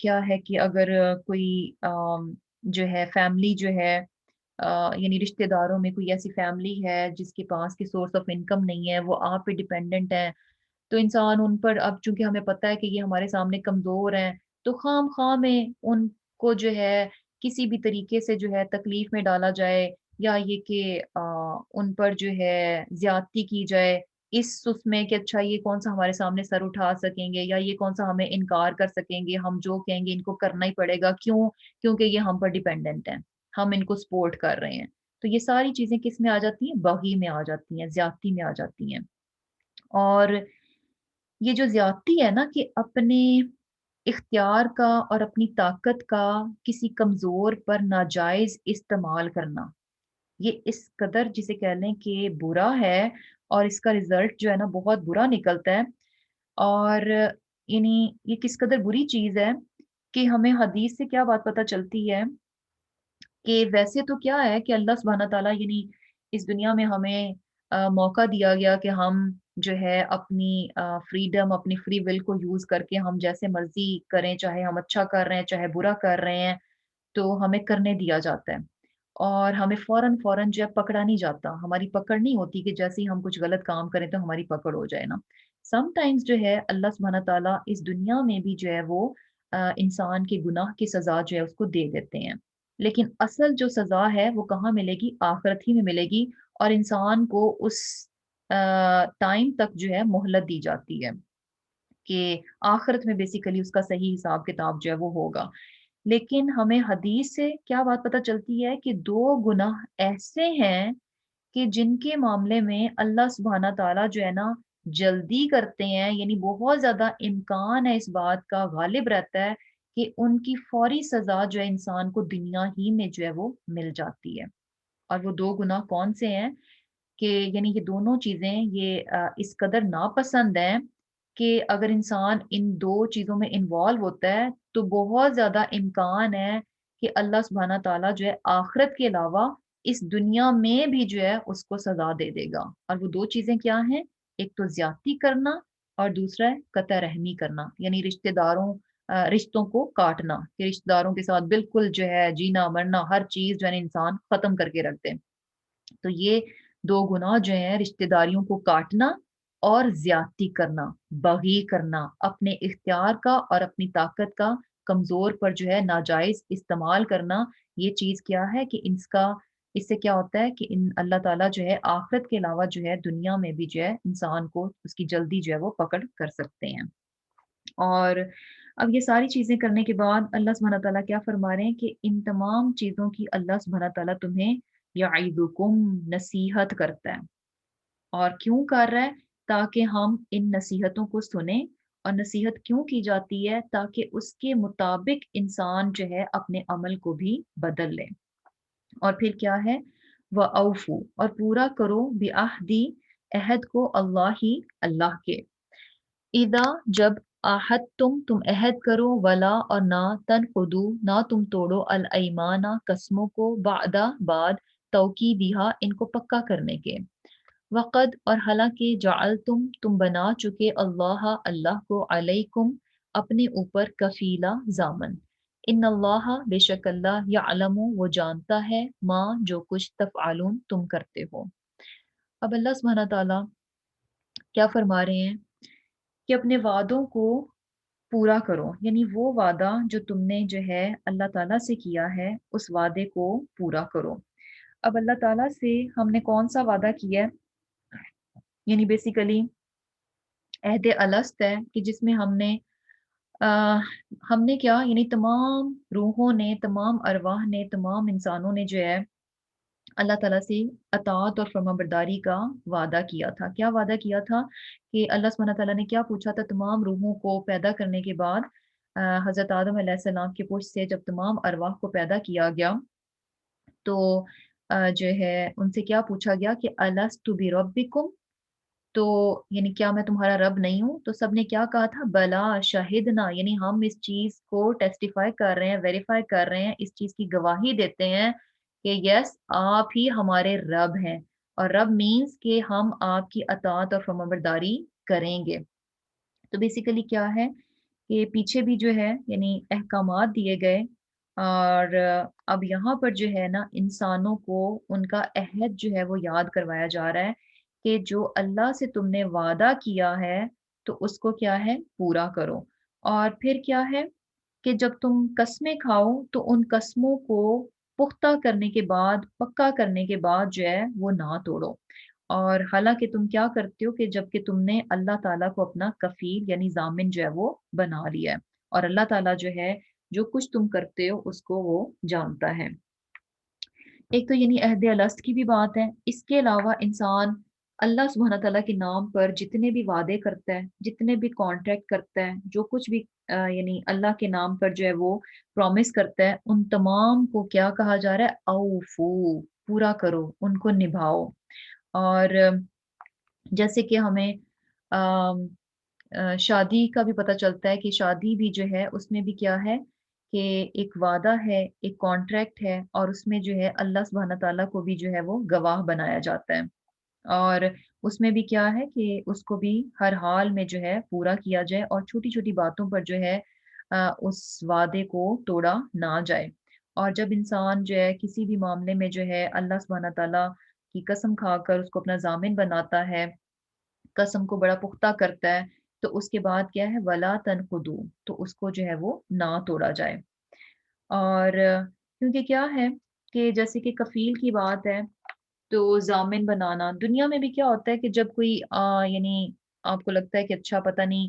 کیا ہے کہ اگر کوئی جو ہے فیملی جو ہے یعنی رشتہ داروں میں کوئی ایسی فیملی ہے جس کے پاس کی سورس آف انکم نہیں ہے، وہ آپ پہ ڈیپینڈنٹ ہے، تو انسان ان پر، اب چونکہ ہمیں پتہ ہے کہ یہ ہمارے سامنے کمزور ہیں، تو خام خواہ میں ان کو جو ہے کسی بھی طریقے سے جو ہے تکلیف میں ڈالا جائے، یا یہ کہ ان پر جو ہے زیادتی کی جائے اس میں کہ اچھا یہ کون سا ہمارے سامنے سر اٹھا سکیں گے، یا یہ کون سا ہمیں انکار کر سکیں گے، ہم جو کہیں گے ان کو کرنا ہی پڑے گا، کیوں؟ کیونکہ یہ ہم پر ڈیپینڈنٹ ہیں، ہم ان کو سپورٹ کر رہے ہیں۔ تو یہ ساری چیزیں کس میں آ جاتی ہیں؟ بغی میں آ جاتی ہیں، زیادتی میں آ جاتی ہیں۔ اور یہ جو زیادتی ہے نا کہ اپنے اختیار کا اور اپنی طاقت کا کسی کمزور پر ناجائز استعمال کرنا، یہ اس قدر جسے کہہ لیں کہ برا ہے، اور اس کا رزلٹ جو ہے نا بہت برا نکلتا ہے۔ اور یعنی یہ کس قدر بری چیز ہے کہ ہمیں حدیث سے کیا بات پتہ چلتی ہے کہ ویسے تو کیا ہے کہ اللہ سبحانہ تعالیٰ یعنی اس دنیا میں ہمیں موقع دیا گیا کہ ہم جو ہے اپنی فریڈم، اپنی فری ول کو یوز کر کے ہم جیسے مرضی کریں، چاہے ہم اچھا کر رہے ہیں چاہے برا کر رہے ہیں، تو ہمیں کرنے دیا جاتا ہے، اور ہمیں فوراً فوراً جو ہے پکڑا نہیں جاتا، ہماری پکڑ نہیں ہوتی کہ جیسے ہی ہم کچھ غلط کام کریں تو ہماری پکڑ ہو جائے نا۔ سم ٹائمز جو ہے اللہ سبحانہ تعالیٰ اس دنیا میں بھی جو ہے وہ انسان کے گناہ کی سزا جو ہے اس کو دے دیتے ہیں، لیکن اصل جو سزا ہے وہ کہاں ملے گی؟ آخرت ہی میں ملے گی، اور انسان کو اس ٹائم تک جو ہے مہلت دی جاتی ہے کہ آخرت میں بیسیکلی اس کا صحیح حساب کتاب جو ہے وہ ہوگا۔ لیکن ہمیں حدیث سے کیا بات پتہ چلتی ہے کہ دو گناہ ایسے ہیں کہ جن کے معاملے میں اللہ سبحانہ تعالیٰ جو ہے نا جلدی کرتے ہیں، یعنی بہت زیادہ امکان ہے اس بات کا، غالب رہتا ہے کہ ان کی فوری سزا جو ہے انسان کو دنیا ہی میں جو ہے وہ مل جاتی ہے۔ اور وہ دو گناہ کون سے ہیں؟ کہ یعنی یہ دونوں چیزیں یہ اس قدر ناپسند ہیں کہ اگر انسان ان دو چیزوں میں انوالو ہوتا ہے تو بہت زیادہ امکان ہے کہ اللہ سبحانہ تعالیٰ جو ہے آخرت کے علاوہ اس دنیا میں بھی جو ہے اس کو سزا دے دے گا۔ اور وہ دو چیزیں کیا ہیں؟ ایک تو زیادتی کرنا، اور دوسرا ہے قطع رحمی کرنا، یعنی رشتہ داروں رشتوں کو کاٹنا، کہ رشتہ داروں کے ساتھ بالکل جو ہے جینا مرنا ہر چیز جو ہے انسان ختم کر کے رکھ دے۔ تو یہ دو گناہ جو ہیں، رشتہ داریوں کو کاٹنا اور زیادتی کرنا، بغی کرنا، اپنے اختیار کا اور اپنی طاقت کا کمزور پر جو ہے ناجائز استعمال کرنا، یہ چیز کیا ہے کہ اس سے کیا ہوتا ہے کہ اللہ تعالیٰ جو ہے آخرت کے علاوہ جو ہے دنیا میں بھی جو ہے انسان کو اس کی جلدی جو ہے وہ پکڑ کر سکتے ہیں۔ اور اب یہ ساری چیزیں کرنے کے بعد اللہ سبحانہ تعالیٰ کیا فرما رہے ہیں کہ ان تمام چیزوں کی اللہ سبحانہ تعالیٰ تمہیں یعظکم نصیحت کرتا ہے، اور کیوں کر رہا ہے؟ تاکہ ہم ان نصیحتوں کو سنیں۔ اور نصیحت کیوں کی جاتی ہے؟ تاکہ اس کے مطابق انسان جو ہے اپنے عمل کو بھی بدل لے۔ اور پھر کیا ہے؟ وَأَوْفُوا، اور پورا کرو بِعَہْدِی، عہد کو، اللہ ہی، اللہ کے، اذا جب، آحد تم عہد کرو، ولا اور نہ، تنقضوا نہ تم توڑو، الایمان قسموں کو، بعد بعد، توکیدہا ان کو پکا کرنے کے، وقد اور حالانکہ، جعلتم تم بنا چکے، اللہ اللہ کو، علیکم اپنے اوپر، کفیلا ضامن، ان اللہ بے شک اللہ، یعلم وہ جانتا ہے، ما جو کچھ، تفعلون تم کرتے ہو۔ اب اللہ سبحانہ تعالیٰ کیا فرما رہے ہیں کہ اپنے وعدوں کو پورا کرو، یعنی وہ وعدہ جو تم نے جو ہے اللہ تعالیٰ سے کیا ہے اس وعدے کو پورا کرو۔ اب اللہ تعالیٰ سے ہم نے کون سا وعدہ کیا ہے؟ یعنی بیسیکلی عہد الست ہے کہ جس میں ہم نے کیا، یعنی تمام روحوں نے، تمام ارواح نے، تمام انسانوں نے جو ہے اللہ تعالیٰ سے اطاعت اور فرما برداری کا وعدہ کیا تھا۔ کیا وعدہ کیا تھا؟ کہ اللہ سبحانہ تعالیٰ نے کیا پوچھا تھا تمام روحوں کو پیدا کرنے کے بعد، حضرت آدم علیہ السلام کے پشت سے جب تمام ارواح کو پیدا کیا گیا تو جو ہے ان سے کیا پوچھا گیا کہ الستُ بربکم، تو یعنی کیا میں تمہارا رب نہیں ہوں؟ تو سب نے کیا کہا تھا؟ بلا شہدنا، یعنی ہم اس چیز کو ٹیسٹیفائی کر رہے ہیں، ویریفائی کر رہے ہیں، اس چیز کی گواہی دیتے ہیں کہ یس آپ ہی ہمارے رب ہیں، اور رب مینس کہ ہم آپ کی اطاعت اور فرمانبرداری کریں گے۔ تو بیسیکلی کیا ہے کہ پیچھے بھی جو ہے یعنی احکامات دیے گئے، اور اب یہاں پر جو ہے نا انسانوں کو ان کا عہد جو ہے وہ یاد کروایا جا رہا ہے کہ جو اللہ سے تم نے وعدہ کیا ہے تو اس کو کیا ہے پورا کرو، اور پھر کیا ہے کہ جب تم قسمیں کھاؤ تو ان قسموں کو پختہ کرنے کے بعد، پکا کرنے کے بعد جو ہے وہ نہ توڑو، اور حالانکہ تم کیا کرتے ہو کہ جب کہ تم نے اللہ تعالیٰ کو اپنا کفیل یعنی ضامن جو ہے وہ بنا لیا ہے، اور اللہ تعالیٰ جو ہے جو کچھ تم کرتے ہو اس کو وہ جانتا ہے۔ ایک تو یعنی عہد الست کی بھی بات ہے، اس کے علاوہ انسان اللہ سبحانہ تعالیٰ کے نام پر جتنے بھی وعدے کرتا ہے، جتنے بھی کانٹریکٹ کرتا ہے، جو کچھ بھی یعنی اللہ کے نام پر جو ہے وہ پرومس کرتا ہے، ان تمام کو کیا کہا جا رہا ہے؟ اوفو، پورا کرو، ان کو نبھاؤ۔ اور جیسے کہ ہمیں آم، شادی کا بھی پتہ چلتا ہے کہ شادی بھی جو ہے اس میں بھی کیا ہے کہ ایک وعدہ ہے، ایک کانٹریکٹ ہے، اور اس میں جو ہے اللہ سبحانہ تعالیٰ کو بھی جو ہے وہ گواہ بنایا جاتا ہے، اور اس میں بھی کیا ہے کہ اس کو بھی ہر حال میں جو ہے پورا کیا جائے، اور چھوٹی چھوٹی باتوں پر جو ہے اس وعدے کو توڑا نہ جائے۔ اور جب انسان جو ہے کسی بھی معاملے میں جو ہے اللہ سبحانہ تعالیٰ کی قسم کھا کر اس کو اپنا ضامن بناتا ہے، قسم کو بڑا پختہ کرتا ہے، تو اس کے بعد کیا ہے ولا تنقضوا، تو اس کو جو ہے وہ نہ توڑا جائے۔ اور کیونکہ کیا ہے کہ جیسے کہ کفیل کی بات ہے، تو ضامن بنانا دنیا میں بھی کیا ہوتا ہے کہ جب کوئی یعنی آپ کو لگتا ہے کہ اچھا پتہ نہیں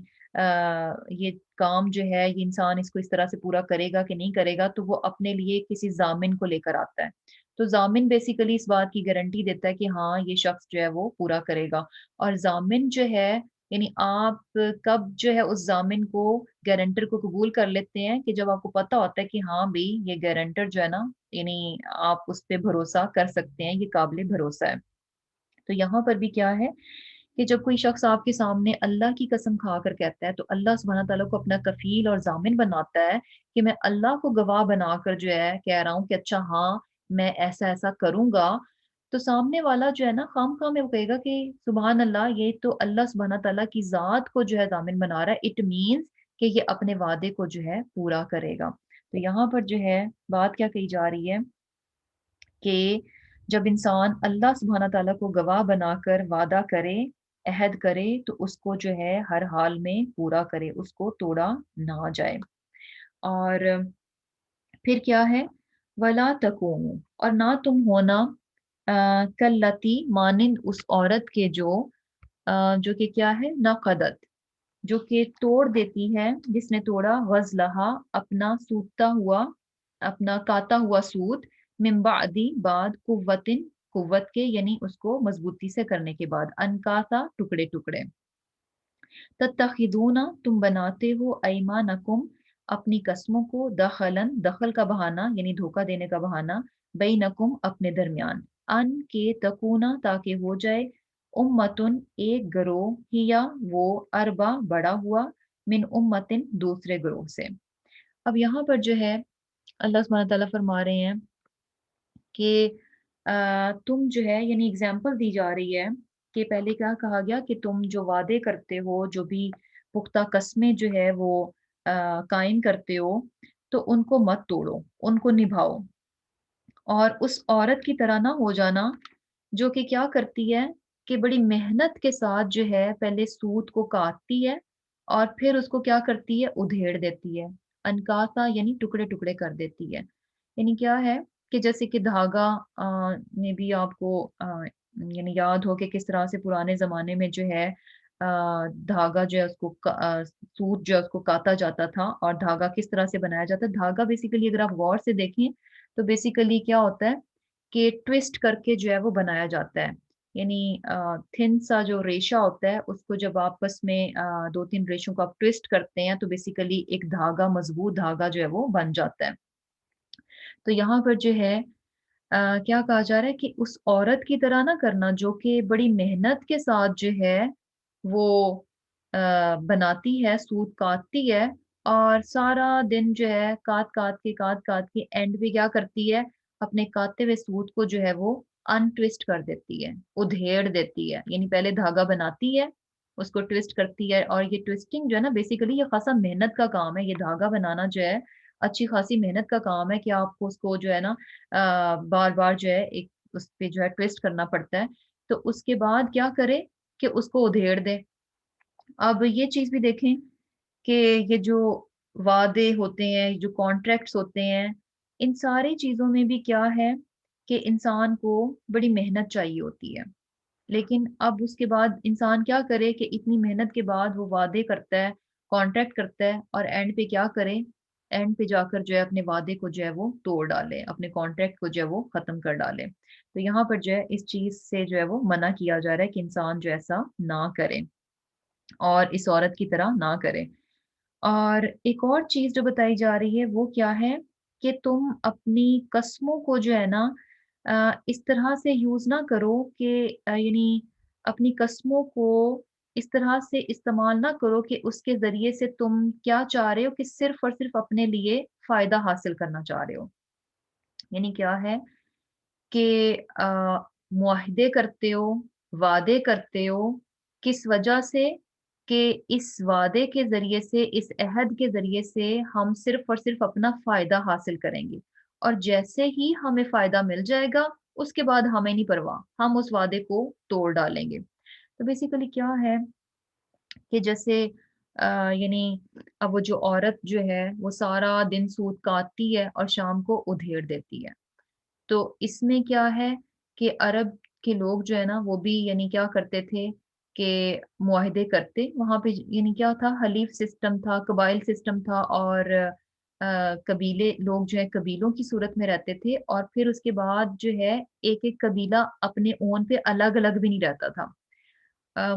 یہ کام جو ہے یہ انسان اس کو اس طرح سے پورا کرے گا کہ نہیں کرے گا، تو وہ اپنے لیے کسی ضامن کو لے کر آتا ہے، تو ضامن بیسیکلی اس بات کی گارنٹی دیتا ہے کہ ہاں یہ شخص جو ہے وہ پورا کرے گا، اور ضامن جو ہے یعنی آپ کب جو ہے اس ضامن کو، گارنٹر کو قبول کر لیتے ہیں کہ جب آپ کو پتا ہوتا ہے کہ ہاں بھائی یہ گارنٹر جو ہے نا یعنی آپ اس پہ بھروسہ کر سکتے ہیں، یہ قابل بھروسہ ہے۔ تو یہاں پر بھی کیا ہے کہ جب کوئی شخص آپ کے سامنے اللہ کی قسم کھا کر کہتا ہے تو اللہ سبحانہ تعالیٰ کو اپنا کفیل اور ضامن بناتا ہے کہ میں اللہ کو گواہ بنا کر جو ہے کہہ رہا ہوں کہ اچھا ہاں میں ایسا ایسا کروں گا، تو سامنے والا جو ہے نا خام خواہ میں وہ کہے گا کہ سبحان اللہ، یہ تو اللہ سبحانہ تعالیٰ کی ذات کو جو ہے ضامن بنا رہا ہے، اٹ مینس کہ یہ اپنے وعدے کو جو ہے پورا کرے گا۔ تو یہاں پر جو ہے بات کیا کہی جا رہی ہے کہ جب انسان اللہ سبحانہ تعالیٰ کو گواہ بنا کر وعدہ کرے، عہد کرے، تو اس کو جو ہے ہر حال میں پورا کرے، اس کو توڑا نہ جائے۔ اور پھر کیا ہے ولا تکونوا، اور نہ تم ہونا کلتی مانند اس عورت کے جو کہ کیا ہے نقدت، جو کہ توڑ دیتی ہے، جس نے توڑا غزلہا اپنا سوتا ہوا، اپنا کاتا ہوا سوت، من بعدی بعد قوتن، قوت کے یعنی اس کو مضبوطی سے کرنے کے بعد، انکاتا ٹکڑے ٹکڑے، تتخذون تم بناتے ہو ایمانکم اپنی قسموں کو، دخلن دخل کا بہانہ یعنی دھوکہ دینے کا بہانہ، بینکم اپنے درمیان، ان کے تکونا تاکہ ہو جائے، امتن ایک گروہ، ہیا وہ، اربا بڑا ہوا، من امتن دوسرے گروہ سے۔ اب یہاں پر جو ہے اللہ سبحانہ تعالیٰ فرما رہے ہیں کہ تم جو ہے یعنی اگزامپل دی جا رہی ہے کہ پہلے کیا کہا گیا کہ تم جو وعدے کرتے ہو، جو بھی پختہ قسمیں جو ہے وہ قائم کرتے ہو، تو ان کو مت توڑو، ان کو نبھاؤ، اور اس عورت کی طرح نہ ہو جانا جو کہ کیا کرتی ہے کہ بڑی محنت کے ساتھ جو ہے پہلے سوت کو کاٹتی ہے اور پھر اس کو کیا کرتی ہے ادھیڑ دیتی ہے، انکاسا یعنی ٹکڑے ٹکڑے کر دیتی ہے، یعنی کیا ہے کہ جیسے کہ دھاگا میں بھی آپ کو یعنی یاد ہو کہ کس طرح سے پرانے زمانے میں جو ہے دھاگا جو ہے اس کو سوت جو ہے اس کو کاتا جاتا تھا، اور دھاگا کس طرح سے بنایا جاتا ہے، دھاگا بیسیکلی اگر آپ غور سے دیکھیں تو بیسیکلی کیا ہوتا ہے کہ ٹویسٹ کر کے جو ہے وہ بنایا جاتا ہے، یعنی تھن سا جو ریشہ ہوتا ہے اس کو جب آپس میں دو تین ریشوں کو آپ ٹویسٹ کرتے ہیں تو بیسیکلی ایک دھاگا، مضبوط دھاگا جو ہے وہ بن جاتا ہے۔ تو یہاں پر جو ہے کیا کہا جا رہا ہے کہ اس عورت کی طرح نہ کرنا جو کہ بڑی محنت کے ساتھ جو ہے وہ بناتی ہے، سوت کاٹتی ہے، اور سارا دن جو ہے کاٹ کے اینڈ پہ کیا کرتی ہے اپنے کاتے ہوئے سوت کو جو ہے وہ ان ٹویسٹ کر دیتی ہے، ادھیڑ دیتی ہے، یعنی پہلے دھاگا بناتی ہے، اس کو ٹویسٹ کرتی ہے، اور یہ ٹویسٹنگ جو ہے نا بیسیکلی یہ خاصا محنت کا کام ہے، یہ دھاگا بنانا جو ہے اچھی خاصی محنت کا کام ہے کہ آپ کو اس کو جو ہے نا بار بار جو ہے ایک اس پہ جو ہے ٹویسٹ کرنا پڑتا ہے۔ تو اس کے بعد کیا کرے کہ اس کو ادھیڑ دے۔ اب یہ چیز بھی دیکھیں کہ یہ جو وعدے ہوتے ہیں، جو کانٹریکٹس ہوتے ہیں، ان ساری چیزوں میں بھی کیا ہے کہ انسان کو بڑی محنت چاہیے ہوتی ہے۔ لیکن اب اس کے بعد انسان کیا کرے کہ اتنی محنت کے بعد وہ وعدے کرتا ہے، کانٹریکٹ کرتا ہے، اور اینڈ پہ کیا کرے؟ اینڈ پہ جا کر جو ہے اپنے وعدے کو جو ہے وہ توڑ ڈالے، اپنے کانٹریکٹ کو جو ہے وہ ختم کر ڈالے۔ تو یہاں پر جو ہے اس چیز سے جو ہے وہ منع کیا جا رہا ہے کہ انسان جو ایسا نہ کرے اور اس عورت کی طرح نہ کرے۔ اور ایک اور چیز جو بتائی جا رہی ہے وہ کیا ہے کہ تم اپنی قسموں کو جو ہے نا اس طرح سے یوز نہ کرو کہ یعنی اپنی قسموں کو اس طرح سے استعمال نہ کرو کہ اس کے ذریعے سے تم کیا چاہ رہے ہو کہ صرف اور صرف اپنے لیے فائدہ حاصل کرنا چاہ رہے ہو۔ یعنی کیا ہے کہ معاہدے کرتے ہو، وعدے کرتے ہو، کس وجہ سے؟ کہ اس وعدے کے ذریعے سے، اس عہد کے ذریعے سے ہم صرف اور صرف اپنا فائدہ حاصل کریں گے، اور جیسے ہی ہمیں فائدہ مل جائے گا اس کے بعد ہمیں نہیں پرواہ، ہم اس وعدے کو توڑ ڈالیں گے۔ تو بیسیکلی کیا ہے کہ جیسے یعنی اب وہ جو عورت جو ہے وہ سارا دن سود کاٹتی ہے اور شام کو ادھیڑ دیتی ہے۔ تو اس میں کیا ہے کہ عرب کے لوگ جو ہے نا وہ بھی یعنی کیا کرتے تھے کہ معاہدے کرتے، وہاں پہ یعنی کیا تھا، حلیف سسٹم تھا، قبائل سسٹم تھا، اور قبیلے لوگ جو ہے قبیلوں کی صورت میں رہتے تھے، اور پھر اس کے بعد جو ہے ایک ایک قبیلہ اپنے اون پہ الگ الگ بھی نہیں رہتا تھا۔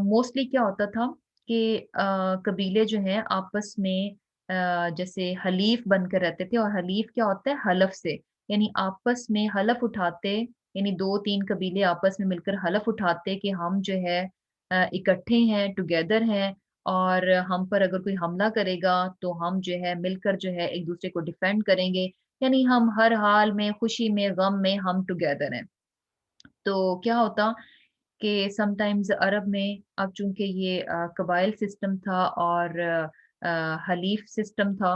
موسٹلی کیا ہوتا تھا کہ قبیلے جو ہیں آپس میں جیسے حلیف بن کر رہتے تھے، اور حلیف کیا ہوتا ہے؟ حلف سے، یعنی آپس میں حلف اٹھاتے، یعنی دو تین قبیلے آپس میں مل کر حلف اٹھاتے کہ ہم جو ہے اکٹھے ہیں، ٹوگیدر ہیں، اور ہم پر اگر کوئی حملہ کرے گا تو ہم جو ہے مل کر جو ہے ایک دوسرے کو ڈیفینڈ کریں گے، یعنی ہم ہر حال میں، خوشی میں، غم میں ہم ٹوگیدر ہیں۔ تو کیا ہوتا کہ سم ٹائمز عرب میں، اب چونکہ یہ قبائل سسٹم تھا اور حلیف سسٹم تھا،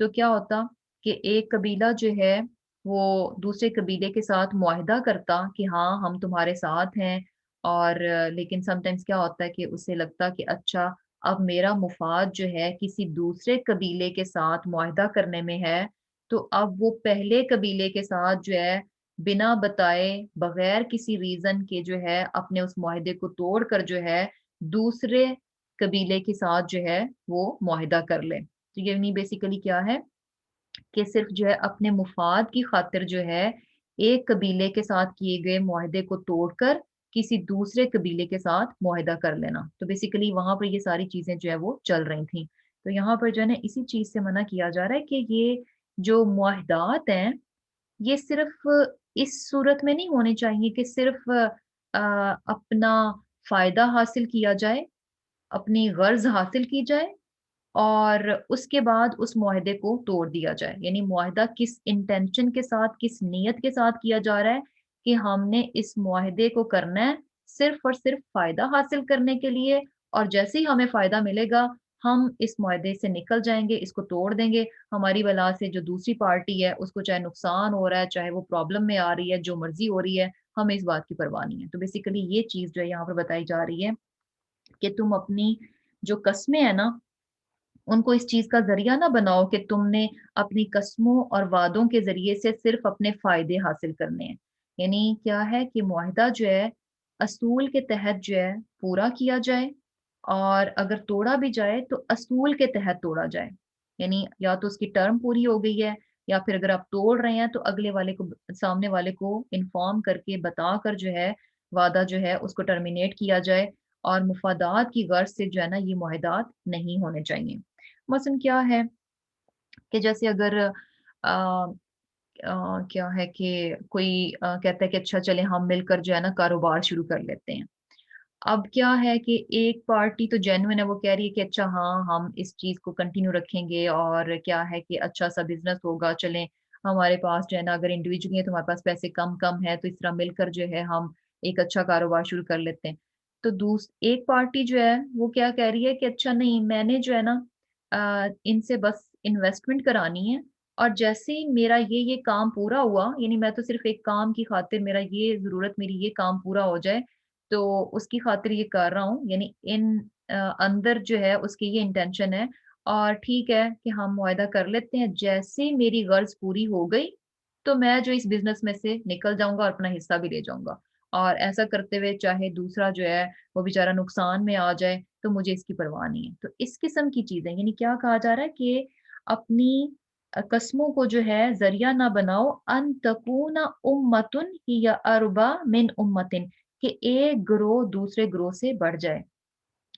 تو کیا ہوتا کہ ایک قبیلہ جو ہے وہ دوسرے قبیلے کے ساتھ معاہدہ کرتا کہ ہاں ہم تمہارے ساتھ ہیں، اور لیکن سم ٹائمز کیا ہوتا ہے کہ اسے لگتا کہ اچھا اب میرا مفاد جو ہے کسی دوسرے قبیلے کے ساتھ معاہدہ کرنے میں ہے، تو اب وہ پہلے قبیلے کے ساتھ جو ہے بنا بتائے، بغیر کسی ریزن کے جو ہے اپنے اس معاہدے کو توڑ کر جو ہے دوسرے قبیلے کے ساتھ جو ہے وہ معاہدہ کر لے۔ تو یعنی بیسیکلی کیا ہے کہ صرف جو ہے اپنے مفاد کی خاطر جو ہے ایک قبیلے کے ساتھ کیے گئے معاہدے کو توڑ کر کسی دوسرے قبیلے کے ساتھ معاہدہ کر لینا۔ تو بیسیکلی وہاں پر یہ ساری چیزیں جو ہے وہ چل رہی تھیں۔ تو یہاں پر جو ہے نا اسی چیز سے منع کیا جا رہا ہے کہ یہ جو معاہدات ہیں یہ صرف اس صورت میں نہیں ہونے چاہیے کہ صرف اپنا فائدہ حاصل کیا جائے، اپنی غرض حاصل کی جائے، اور اس کے بعد اس معاہدے کو توڑ دیا جائے۔ یعنی معاہدہ کس انٹینشن کے ساتھ، کس نیت کے ساتھ کیا جا رہا ہے کہ ہم نے اس معاہدے کو کرنا ہے صرف اور صرف فائدہ حاصل کرنے کے لیے، اور جیسے ہی ہمیں فائدہ ملے گا ہم اس معاہدے سے نکل جائیں گے، اس کو توڑ دیں گے، ہماری وجہ سے جو دوسری پارٹی ہے اس کو چاہے نقصان ہو رہا ہے، چاہے وہ پرابلم میں آ رہی ہے، جو مرضی ہو رہی ہے، ہمیں اس بات کی پرواہ نہیں ہے۔ تو بیسیکلی یہ چیز جو ہے یہاں پر بتائی جا رہی ہے کہ تم اپنی جو قسمیں ہیں نا ان کو اس چیز کا ذریعہ نہ بناؤ کہ تم نے اپنی قسموں اور وعدوں کے ذریعے سے صرف اپنے فائدے حاصل کرنے ہیں۔ یعنی کیا ہے کہ معاہدہ جو ہے اصول کے تحت جو ہے پورا کیا جائے، اور اگر توڑا بھی جائے تو اصول کے تحت توڑا جائے، یعنی یا تو اس کی ٹرم پوری ہو گئی ہے، یا پھر اگر آپ توڑ رہے ہیں تو اگلے والے کو، سامنے والے کو انفارم کر کے بتا کر جو ہے وعدہ جو ہے اس کو ٹرمینیٹ کیا جائے، اور مفادات کی غرض سے جو ہے نا یہ معاہدات نہیں ہونے چاہیے۔ مثلاً کیا ہے کہ جیسے اگر کیا ہے کہ کوئی کہتا ہے کہ اچھا چلے ہم مل کر جو ہے نا کاروبار شروع کر لیتے ہیں۔ اب کیا ہے کہ ایک پارٹی تو جینوئن ہے، وہ کہہ رہی ہے کہ اچھا ہاں ہم اس چیز کو کنٹینیو رکھیں گے، اور کیا ہے کہ اچھا سا بزنس ہوگا، چلیں ہمارے پاس جو ہے نا اگر انڈیویجلی ہے تو ہمارے پاس پیسے کم کم ہے، تو اس طرح مل کر جو ہے ہم ایک اچھا کاروبار شروع کر لیتے ہیں۔ تو ایک پارٹی جو ہے وہ کیا کہہ رہی ہے کہ اچھا نہیں، میں نے جو ہے نا ان سے بس انویسٹمنٹ کرانی ہے، اور جیسے ہی میرا یہ کام پورا ہوا، یعنی میں تو صرف ایک کام کی خاطر، میرا یہ ضرورت، میری یہ کام پورا ہو جائے تو اس کی خاطر یہ کر رہا ہوں، یعنی اندر جو ہے اس کی یہ انٹینشن ہے، اور ٹھیک ہے کہ ہم معاہدہ کر لیتے ہیں، جیسے ہی میری غرض پوری ہو گئی تو میں جو اس بزنس میں سے نکل جاؤں گا اور اپنا حصہ بھی لے جاؤں گا، اور ایسا کرتے ہوئے چاہے دوسرا جو ہے وہ بیچارہ نقصان میں آ جائے تو مجھے اس کی پرواہ نہیں ہے۔ تو اس قسم کی چیزیں، یعنی کیا کہا جا رہا ہے کہ اپنی قسموں کو جو ہے ذریعہ نہ بناؤ، ان تکون امتن ہی اربا من امتن، کہ ایک گروہ دوسرے گروہ سے بڑھ جائے،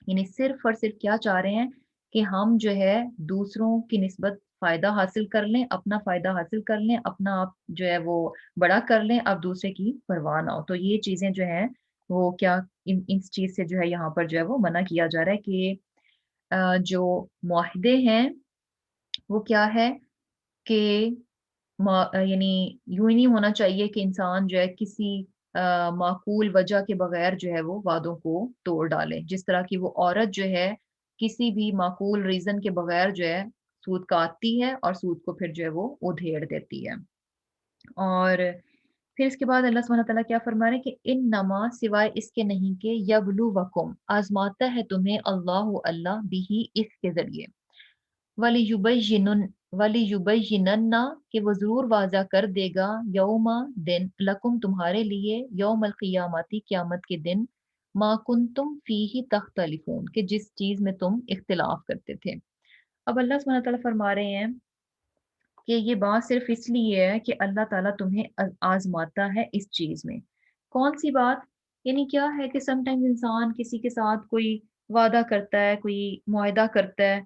یعنی صرف اور صرف کیا چاہ رہے ہیں کہ ہم جو ہے دوسروں کی نسبت فائدہ حاصل کر لیں، اپنا فائدہ حاصل کر لیں، اپنا آپ جو ہے وہ بڑا کر لیں، اب دوسرے کی پرواہ نہ ہو۔ تو یہ چیزیں جو ہیں وہ کیا، اس چیز سے جو ہے یہاں پر جو ہے وہ منع کیا جا رہا ہے کہ جو معاہدے ہیں وہ کیا ہے کہ یعنی یوں ہی نہیں ہونا چاہیے کہ انسان جو ہے کسی معقول وجہ کے بغیر جو ہے وہ وعدوں کو توڑ ڈالے، جس طرح کی وہ عورت جو ہے کسی بھی معقول ریزن کے بغیر جو ہے سود کاٹتی ہے اور سود کو پھر جو ہے وہ ادھیڑ دیتی ہے۔ اور پھر اس کے بعد اللہ سبحانہ تعالیٰ کیا فرما رہے ہیں کہ ان نما، سوائے اس کے نہیں کہ یبلوکم، آزماتا ہے تمہیں اللہ، اللہ بھی اس کے ذریعے، وَلِيُبَيِّنُن وَلِيُبَيِّنَنَّ، کہ وہ ضرور واضح کر دے گا، یوم دن، لکم تمہارے لیے، یوم القیامتی قیامت کے دن، ما کنتم فیہ تختلفون، کہ جس چیز میں تم اختلاف کرتے تھے۔ اب اللہ سبحانہ تعالیٰ فرما رہے ہیں کہ یہ بات صرف اس لیے ہے کہ اللہ تعالیٰ تمہیں آزماتا ہے اس چیز میں۔ کون سی بات؟ یعنی کیا ہے کہ سم ٹائم انسان کسی کے ساتھ کوئی وعدہ کرتا ہے، کوئی معاہدہ کرتا ہے،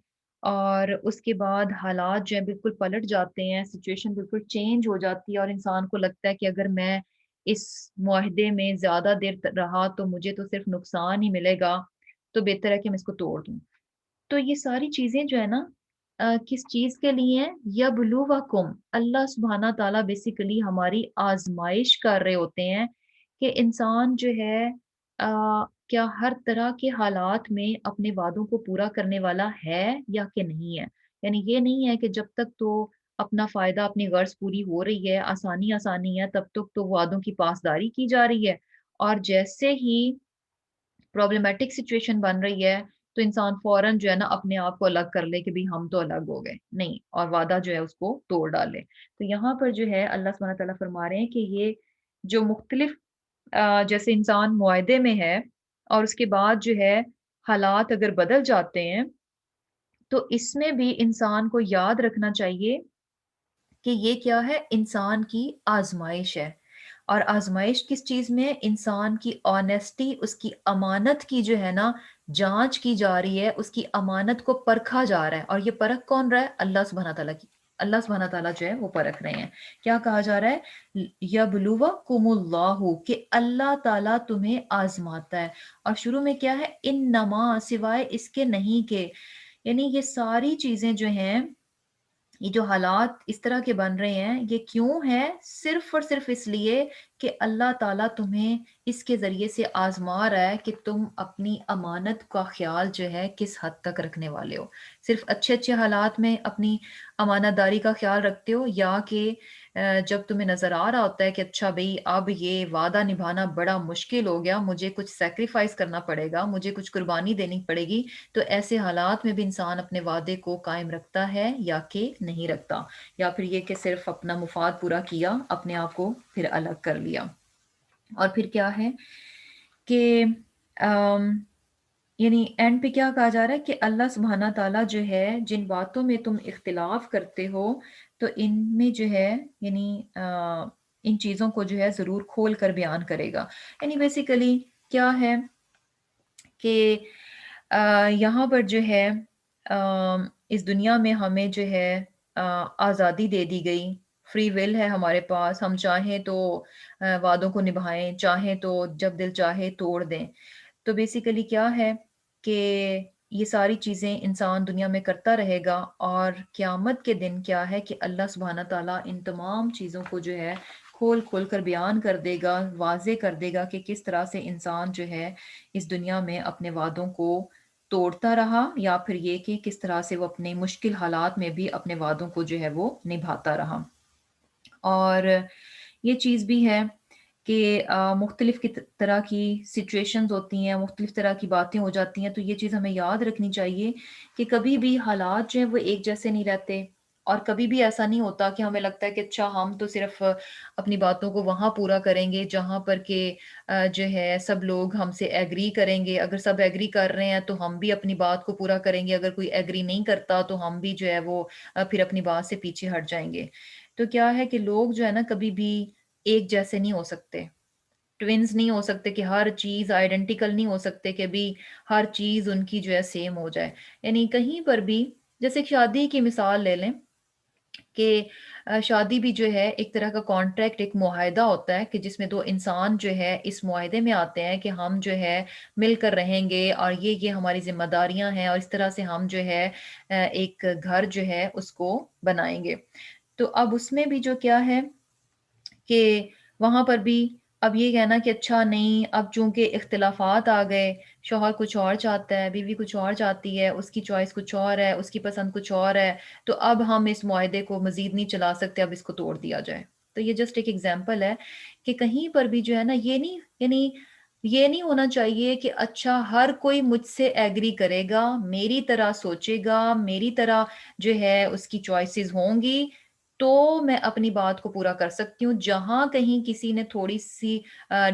اور اس کے بعد حالات جو ہیں بالکل پلٹ جاتے ہیں، سچویشن بالکل چینج ہو جاتی ہے، اور انسان کو لگتا ہے کہ اگر میں اس معاہدے میں زیادہ دیر رہا تو مجھے تو صرف نقصان ہی ملے گا، تو بہتر ہے کہ میں اس کو توڑ دوں۔ تو یہ ساری چیزیں جو ہے نا کس چیز کے لیے ہیں؟ یبلوکم، اللہ سبحانہ تعالیٰ بیسیکلی ہماری آزمائش کر رہے ہوتے ہیں کہ انسان جو ہے کیا ہر طرح کے حالات میں اپنے وعدوں کو پورا کرنے والا ہے یا کہ نہیں ہے۔ یعنی یہ نہیں ہے کہ جب تک تو اپنا فائدہ، اپنی غرض پوری ہو رہی ہے، آسانی آسانی ہے، تب تک تو وعدوں کی پاسداری کی جا رہی ہے، اور جیسے ہی پرابلمٹک سچویشن بن رہی ہے تو انسان فوراً جو ہے نا اپنے آپ کو الگ کر لے کہ بھی ہم تو الگ ہو گئے، نہیں، اور وعدہ جو ہے اس کو توڑ ڈالے۔ تو یہاں پر جو ہے اللہ سبحانہ تعالیٰ فرما رہے ہیں کہ یہ جو مختلف جیسے انسان معاہدے میں ہے اور اس کے بعد جو ہے حالات اگر بدل جاتے ہیں، تو اس میں بھی انسان کو یاد رکھنا چاہیے کہ یہ کیا ہے، انسان کی آزمائش ہے۔ اور آزمائش کس چیز میں؟ انسان کی آنیسٹی، اس کی امانت کی جو ہے نا جانچ کی جا رہی ہے، اس کی امانت کو پرکھا جا رہا ہے، اور یہ پرکھ کون رہا ہے؟ اللہ سبحانہ تعالیٰ کی، اللہ سبحانہ تعالیٰ جو ہے وہ پرکھ رہے ہیں۔ کیا کہا جا رہا ہے؟ یبلوکم اللہ، کہ اللہ تعالیٰ تمہیں آزماتا ہے۔ اور شروع میں کیا ہے؟ انما، سوائے اس کے نہیں کہ، یعنی یہ ساری چیزیں جو ہیں، یہ جو حالات اس طرح کے بن رہے ہیں، یہ کیوں ہے؟ صرف اور صرف اس لیے کہ اللہ تعالیٰ تمہیں اس کے ذریعے سے آزما رہا ہے کہ تم اپنی امانت کا خیال جو ہے کس حد تک رکھنے والے ہو۔ صرف اچھے اچھے حالات میں اپنی امانت داری کا خیال رکھتے ہو، یا کہ جب تمہیں نظر آ رہا ہوتا ہے کہ اچھا بھئی اب یہ وعدہ نبھانا بڑا مشکل ہو گیا، مجھے کچھ سیکریفائس کرنا پڑے گا، مجھے کچھ قربانی دینی پڑے گی، تو ایسے حالات میں بھی انسان اپنے وعدے کو قائم رکھتا ہے یا کہ نہیں رکھتا، یا پھر یہ کہ صرف اپنا مفاد پورا کیا، اپنے آپ کو پھر الگ کر لیا۔ اور پھر کیا ہے کہ یعنی اینڈ پہ کیا کہا جا رہا ہے کہ اللہ سبحانہ تعالیٰ جو ہے جن باتوں میں تم اختلاف کرتے ہو تو ان میں جو ہے یعنی ان چیزوں کو جو ہے ضرور کھول کر بیان کرے گا۔ یعنی بیسیکلی کیا ہے کہ یہاں پر جو ہے اس دنیا میں ہمیں جو ہے آزادی دے دی گئی، فری ول ہے ہمارے پاس، ہم چاہیں تو وعدوں کو نبھائیں، چاہیں تو جب دل چاہے توڑ دیں۔ تو بیسیکلی کیا ہے کہ یہ ساری چیزیں انسان دنیا میں کرتا رہے گا، اور قیامت کے دن کیا ہے کہ اللہ سبحانہ تعالیٰ ان تمام چیزوں کو جو ہے کھول کھول کر بیان کر دے گا، واضح کر دے گا کہ کس طرح سے انسان جو ہے اس دنیا میں اپنے وعدوں کو توڑتا رہا، یا پھر یہ کہ کس طرح سے وہ اپنے مشکل حالات میں بھی اپنے وعدوں کو جو ہے وہ نبھاتا رہا۔ اور یہ چیز بھی ہے کہ مختلف طرح کی سچویشنز ہوتی ہیں، مختلف طرح کی باتیں ہو جاتی ہیں، تو یہ چیز ہمیں یاد رکھنی چاہیے کہ کبھی بھی حالات جو ہیں وہ ایک جیسے نہیں رہتے، اور کبھی بھی ایسا نہیں ہوتا کہ ہمیں لگتا ہے کہ اچھا ہم تو صرف اپنی باتوں کو وہاں پورا کریں گے جہاں پر کہ جو ہے سب لوگ ہم سے ایگری کریں گے، اگر سب ایگری کر رہے ہیں تو ہم بھی اپنی بات کو پورا کریں گے، اگر کوئی ایگری نہیں کرتا تو ہم بھی جو ہے وہ پھر اپنی بات سے پیچھے ہٹ جائیں گے۔ تو کیا ہے کہ لوگ جو ہے نا کبھی بھی ایک جیسے نہیں ہو سکتے، ٹوینز نہیں ہو سکتے کہ ہر چیز آئیڈینٹیکل نہیں ہو سکتے کہ بھی ہر چیز ان کی جو ہے سیم ہو جائے۔ یعنی کہیں پر بھی جیسے ایک شادی کی مثال لے لیں کہ شادی بھی جو ہے ایک طرح کا کانٹریکٹ، ایک معاہدہ ہوتا ہے کہ جس میں دو انسان جو ہے اس معاہدے میں آتے ہیں کہ ہم جو ہے مل کر رہیں گے، اور یہ ہماری ذمہ داریاں ہیں، اور اس طرح سے ہم جو ہے ایک گھر جو ہے اس کو بنائیں گے۔ تو اب اس میں بھی جو کیا ہے کہ وہاں پر بھی اب یہ کہنا کہ اچھا نہیں، اب چونکہ اختلافات آ گئے، شوہر کچھ اور چاہتا ہے، بیوی کچھ اور چاہتی ہے، اس کی چوائس کچھ اور ہے، اس کی پسند کچھ اور ہے، تو اب ہم اس معاہدے کو مزید نہیں چلا سکتے، اب اس کو توڑ دیا جائے۔ تو یہ جسٹ ایک ایگزامپل ہے کہ کہیں پر بھی جو ہے نا یہ نہیں، یعنی یہ نہیں ہونا چاہیے کہ اچھا ہر کوئی مجھ سے ایگری کرے گا، میری طرح سوچے گا، میری طرح جو ہے اس کی چوائسیز ہوں گی تو میں اپنی بات کو پورا کر سکتی ہوں۔ جہاں کہیں کسی نے تھوڑی سی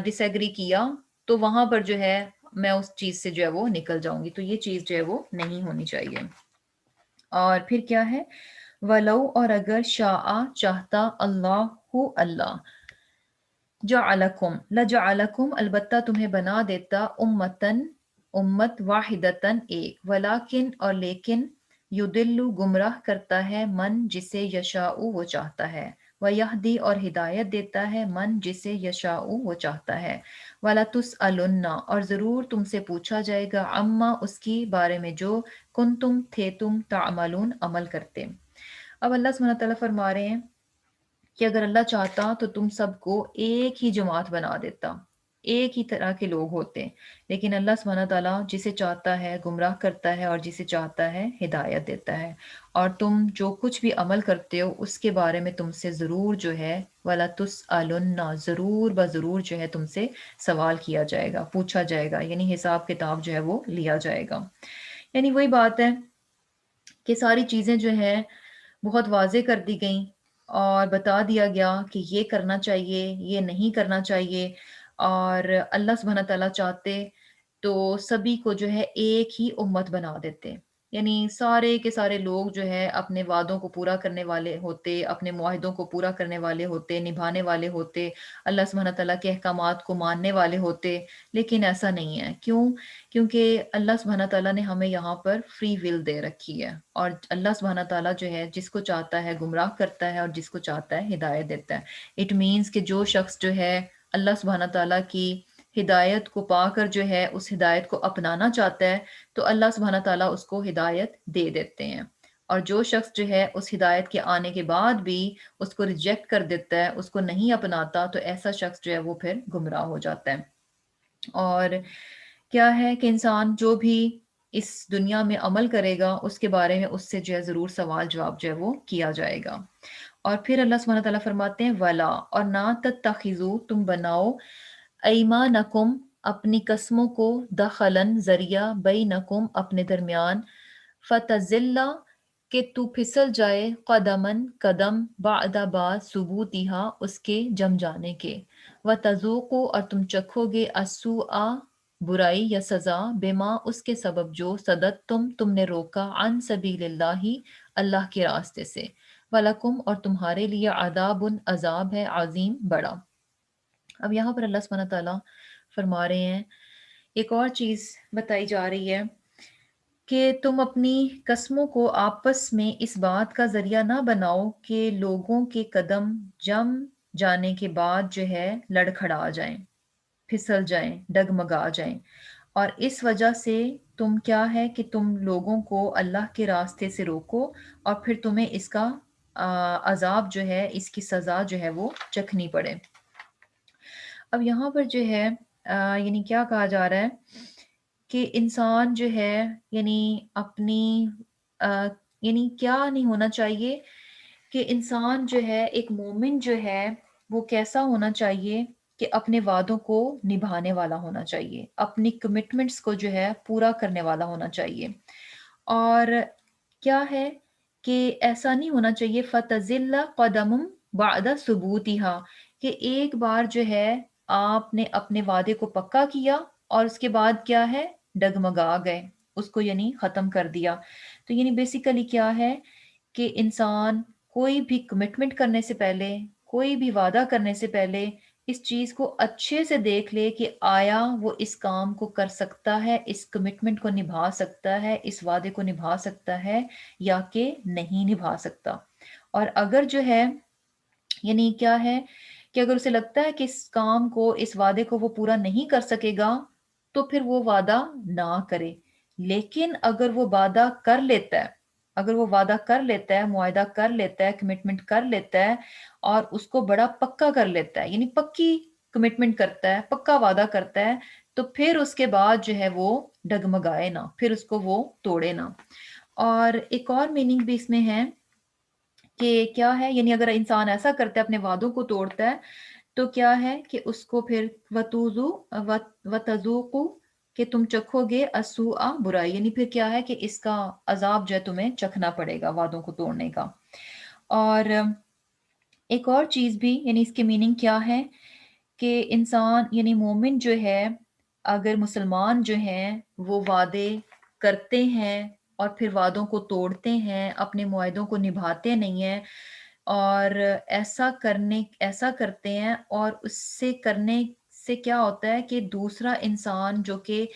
ڈس ایگری کیا تو وہاں پر جو ہے میں اس چیز سے جو ہے وہ نکل جاؤں گی، تو یہ چیز جو ہے وہ نہیں ہونی چاہیے۔ اور پھر کیا ہے، ولو اور اگر شاء چاہتا اللہ اللہ جعلکم لجعلکم البتہ تمہیں بنا دیتا امتن امت واحدتن ایک، ولیکن اور لیکن یدل گمراہ کرتا ہے من جسے یشاء وہ چاہتا ہے، ویہدی اور ہدایت دیتا ہے من جسے یشاء وہ چاہتا ہے، وَلَتُسْأَلُنَّ اور ضرور تم سے پوچھا جائے گا عما اس کی بارے میں جو کنتم تھے تم تعملون عمل کرتے۔ اب اللہ سبحانہ تعالیٰ فرما رہے ہیں کہ اگر اللہ چاہتا تو تم سب کو ایک ہی جماعت بنا دیتا، ایک ہی طرح کے لوگ ہوتے، لیکن اللہ سبحانہ تعالیٰ جسے چاہتا ہے گمراہ کرتا ہے، اور جسے چاہتا ہے ہدایت دیتا ہے، اور تم جو کچھ بھی عمل کرتے ہو اس کے بارے میں تم سے ضرور جو ہے وَلَتُسْأَلُنَّ ضرور بضرور جو ہے تم سے سوال کیا جائے گا، پوچھا جائے گا، یعنی حساب کتاب جو ہے وہ لیا جائے گا۔ یعنی وہی بات ہے کہ ساری چیزیں جو ہیں بہت واضح کر دی گئیں، اور بتا دیا گیا کہ یہ کرنا چاہیے، یہ نہیں کرنا چاہیے، اور اللہ سبحانہ تعالیٰ چاہتے تو سبھی کو جو ہے ایک ہی امت بنا دیتے، یعنی سارے کے سارے لوگ جو ہے اپنے وعدوں کو پورا کرنے والے ہوتے، اپنے معاہدوں کو پورا کرنے والے ہوتے، نبھانے والے ہوتے، اللہ سبحانہ تعالیٰ کے احکامات کو ماننے والے ہوتے، لیکن ایسا نہیں ہے۔ کیوں؟ کیونکہ اللہ سبحانہ تعالیٰ نے ہمیں یہاں پر فری ول دے رکھی ہے، اور اللہ سبحانہ تعالیٰ جو ہے جس کو چاہتا ہے گمراہ کرتا ہے، اور جس کو چاہتا ہے ہدایت دیتا ہے۔ اٹ مینس کہ جو شخص جو ہے اللہ سبحانہ تعالیٰ کی ہدایت کو پا کر جو ہے اس ہدایت کو اپنانا چاہتا ہے تو اللہ سبحانہ تعالیٰ اس کو ہدایت دے دیتے ہیں، اور جو شخص جو ہے اس ہدایت کے آنے کے بعد بھی اس کو ریجیکٹ کر دیتا ہے، اس کو نہیں اپناتا، تو ایسا شخص جو ہے وہ پھر گمراہ ہو جاتا ہے۔ اور کیا ہے کہ انسان جو بھی اس دنیا میں عمل کرے گا اس کے بارے میں اس سے جو ہے ضرور سوال جواب جو ہے وہ کیا جائے گا۔ اور پھر اللہ سبحانہ تعالیٰ فرماتے ہیں ولا اور نہ تتخذو تم بناؤ ایمانکم اپنی قسموں کو دخلن ذریعہ بینکم اپنے درمیان، فتزلہ کہ تو پھسل جائے قدمن قدم بعد بعد ثبوتہا اس کے جم جانے کے، وتذوقوا اور تم چکھو گے السوء برائی یا سزا بما اس کے سبب جو تم نے روکا عن سبیل اللہ اللہ کے راستے سے، وَلَكُمْ اور تمہارے لیے عذاب عذاب ہے عظیم بڑا۔ اب یہاں پر اللہ سبحانہ تعالیٰ فرما رہے ہیں، ایک اور چیز بتائی جا رہی ہے کہ تم اپنی قسموں کو آپس میں اس بات کا ذریعہ نہ بناؤ کہ لوگوں کے قدم جم جانے کے بعد جو ہے لڑکھڑا جائیں، پھسل جائیں، ڈگمگا جائیں، اور اس وجہ سے تم کیا ہے کہ تم لوگوں کو اللہ کے راستے سے روکو، اور پھر تمہیں اس کا عذاب جو ہے، اس کی سزا جو ہے وہ چکھنی پڑے۔ اب یہاں پر جو ہے یعنی کیا کہا جا رہا ہے کہ انسان جو ہے یعنی اپنی آ، یعنی کیا نہیں ہونا چاہیے کہ انسان جو ہے ایک مومن جو ہے وہ کیسا ہونا چاہیے کہ اپنے وعدوں کو نبھانے والا ہونا چاہیے، اپنی کمٹمنٹس کو جو ہے پورا کرنے والا ہونا چاہیے۔ اور کیا ہے کہ ایسا نہیں ہونا چاہیے فتزل قدم بعد ثبوتها، کہ ایک بار جو ہے آپ نے اپنے وعدے کو پکا کیا اور اس کے بعد کیا ہے ڈگمگا گئے، اس کو یعنی ختم کر دیا۔ تو یعنی بیسیکلی کیا ہے کہ انسان کوئی بھی کمٹمنٹ کرنے سے پہلے، کوئی بھی وعدہ کرنے سے پہلے اس چیز کو اچھے سے دیکھ لے کہ آیا وہ اس کام کو کر سکتا ہے، اس کمٹمنٹ کو نبھا سکتا ہے، اس وعدے کو نبھا سکتا ہے یا کہ نہیں نبھا سکتا۔ اور اگر جو ہے یعنی کیا ہے کہ اگر اسے لگتا ہے کہ اس کام کو، اس وعدے کو وہ پورا نہیں کر سکے گا تو پھر وہ وعدہ نہ کرے۔ لیکن اگر وہ وعدہ کر لیتا ہے، اگر وہ وعدہ کر لیتا ہے، معاہدہ کر لیتا ہے، کمٹمنٹ کر لیتا ہے اور اس کو بڑا پکا کر لیتا ہے، یعنی پکی کمٹمنٹ کرتا ہے، پکا وعدہ کرتا ہے، تو پھر اس کے بعد جو ہے وہ ڈگمگائے نہ، پھر اس کو وہ توڑے نہ۔ اور ایک اور میننگ بھی اس میں ہے کہ کیا ہے، یعنی اگر انسان ایسا کرتا ہے، اپنے وعدوں کو توڑتا ہے، تو کیا ہے کہ اس کو پھر وَتُوزُو وَتَذُوقُ، کہ تم چکھو گے السُّوءَ برائی، یعنی پھر کیا ہے کہ اس کا عذاب جو ہے تمہیں چکھنا پڑے گا وعدوں کو توڑنے کا۔ اور ایک اور چیز بھی یعنی اس کی میننگ کیا ہے کہ انسان یعنی مومن جو ہے، اگر مسلمان جو ہیں وہ وعدے کرتے ہیں اور پھر وعدوں کو توڑتے ہیں، اپنے معاہدوں کو نبھاتے نہیں ہیں، اور ایسا کرتے ہیں، اور اس سے کرنے سے کیا ہوتا ہے کہ دوسرا انسان جو کہ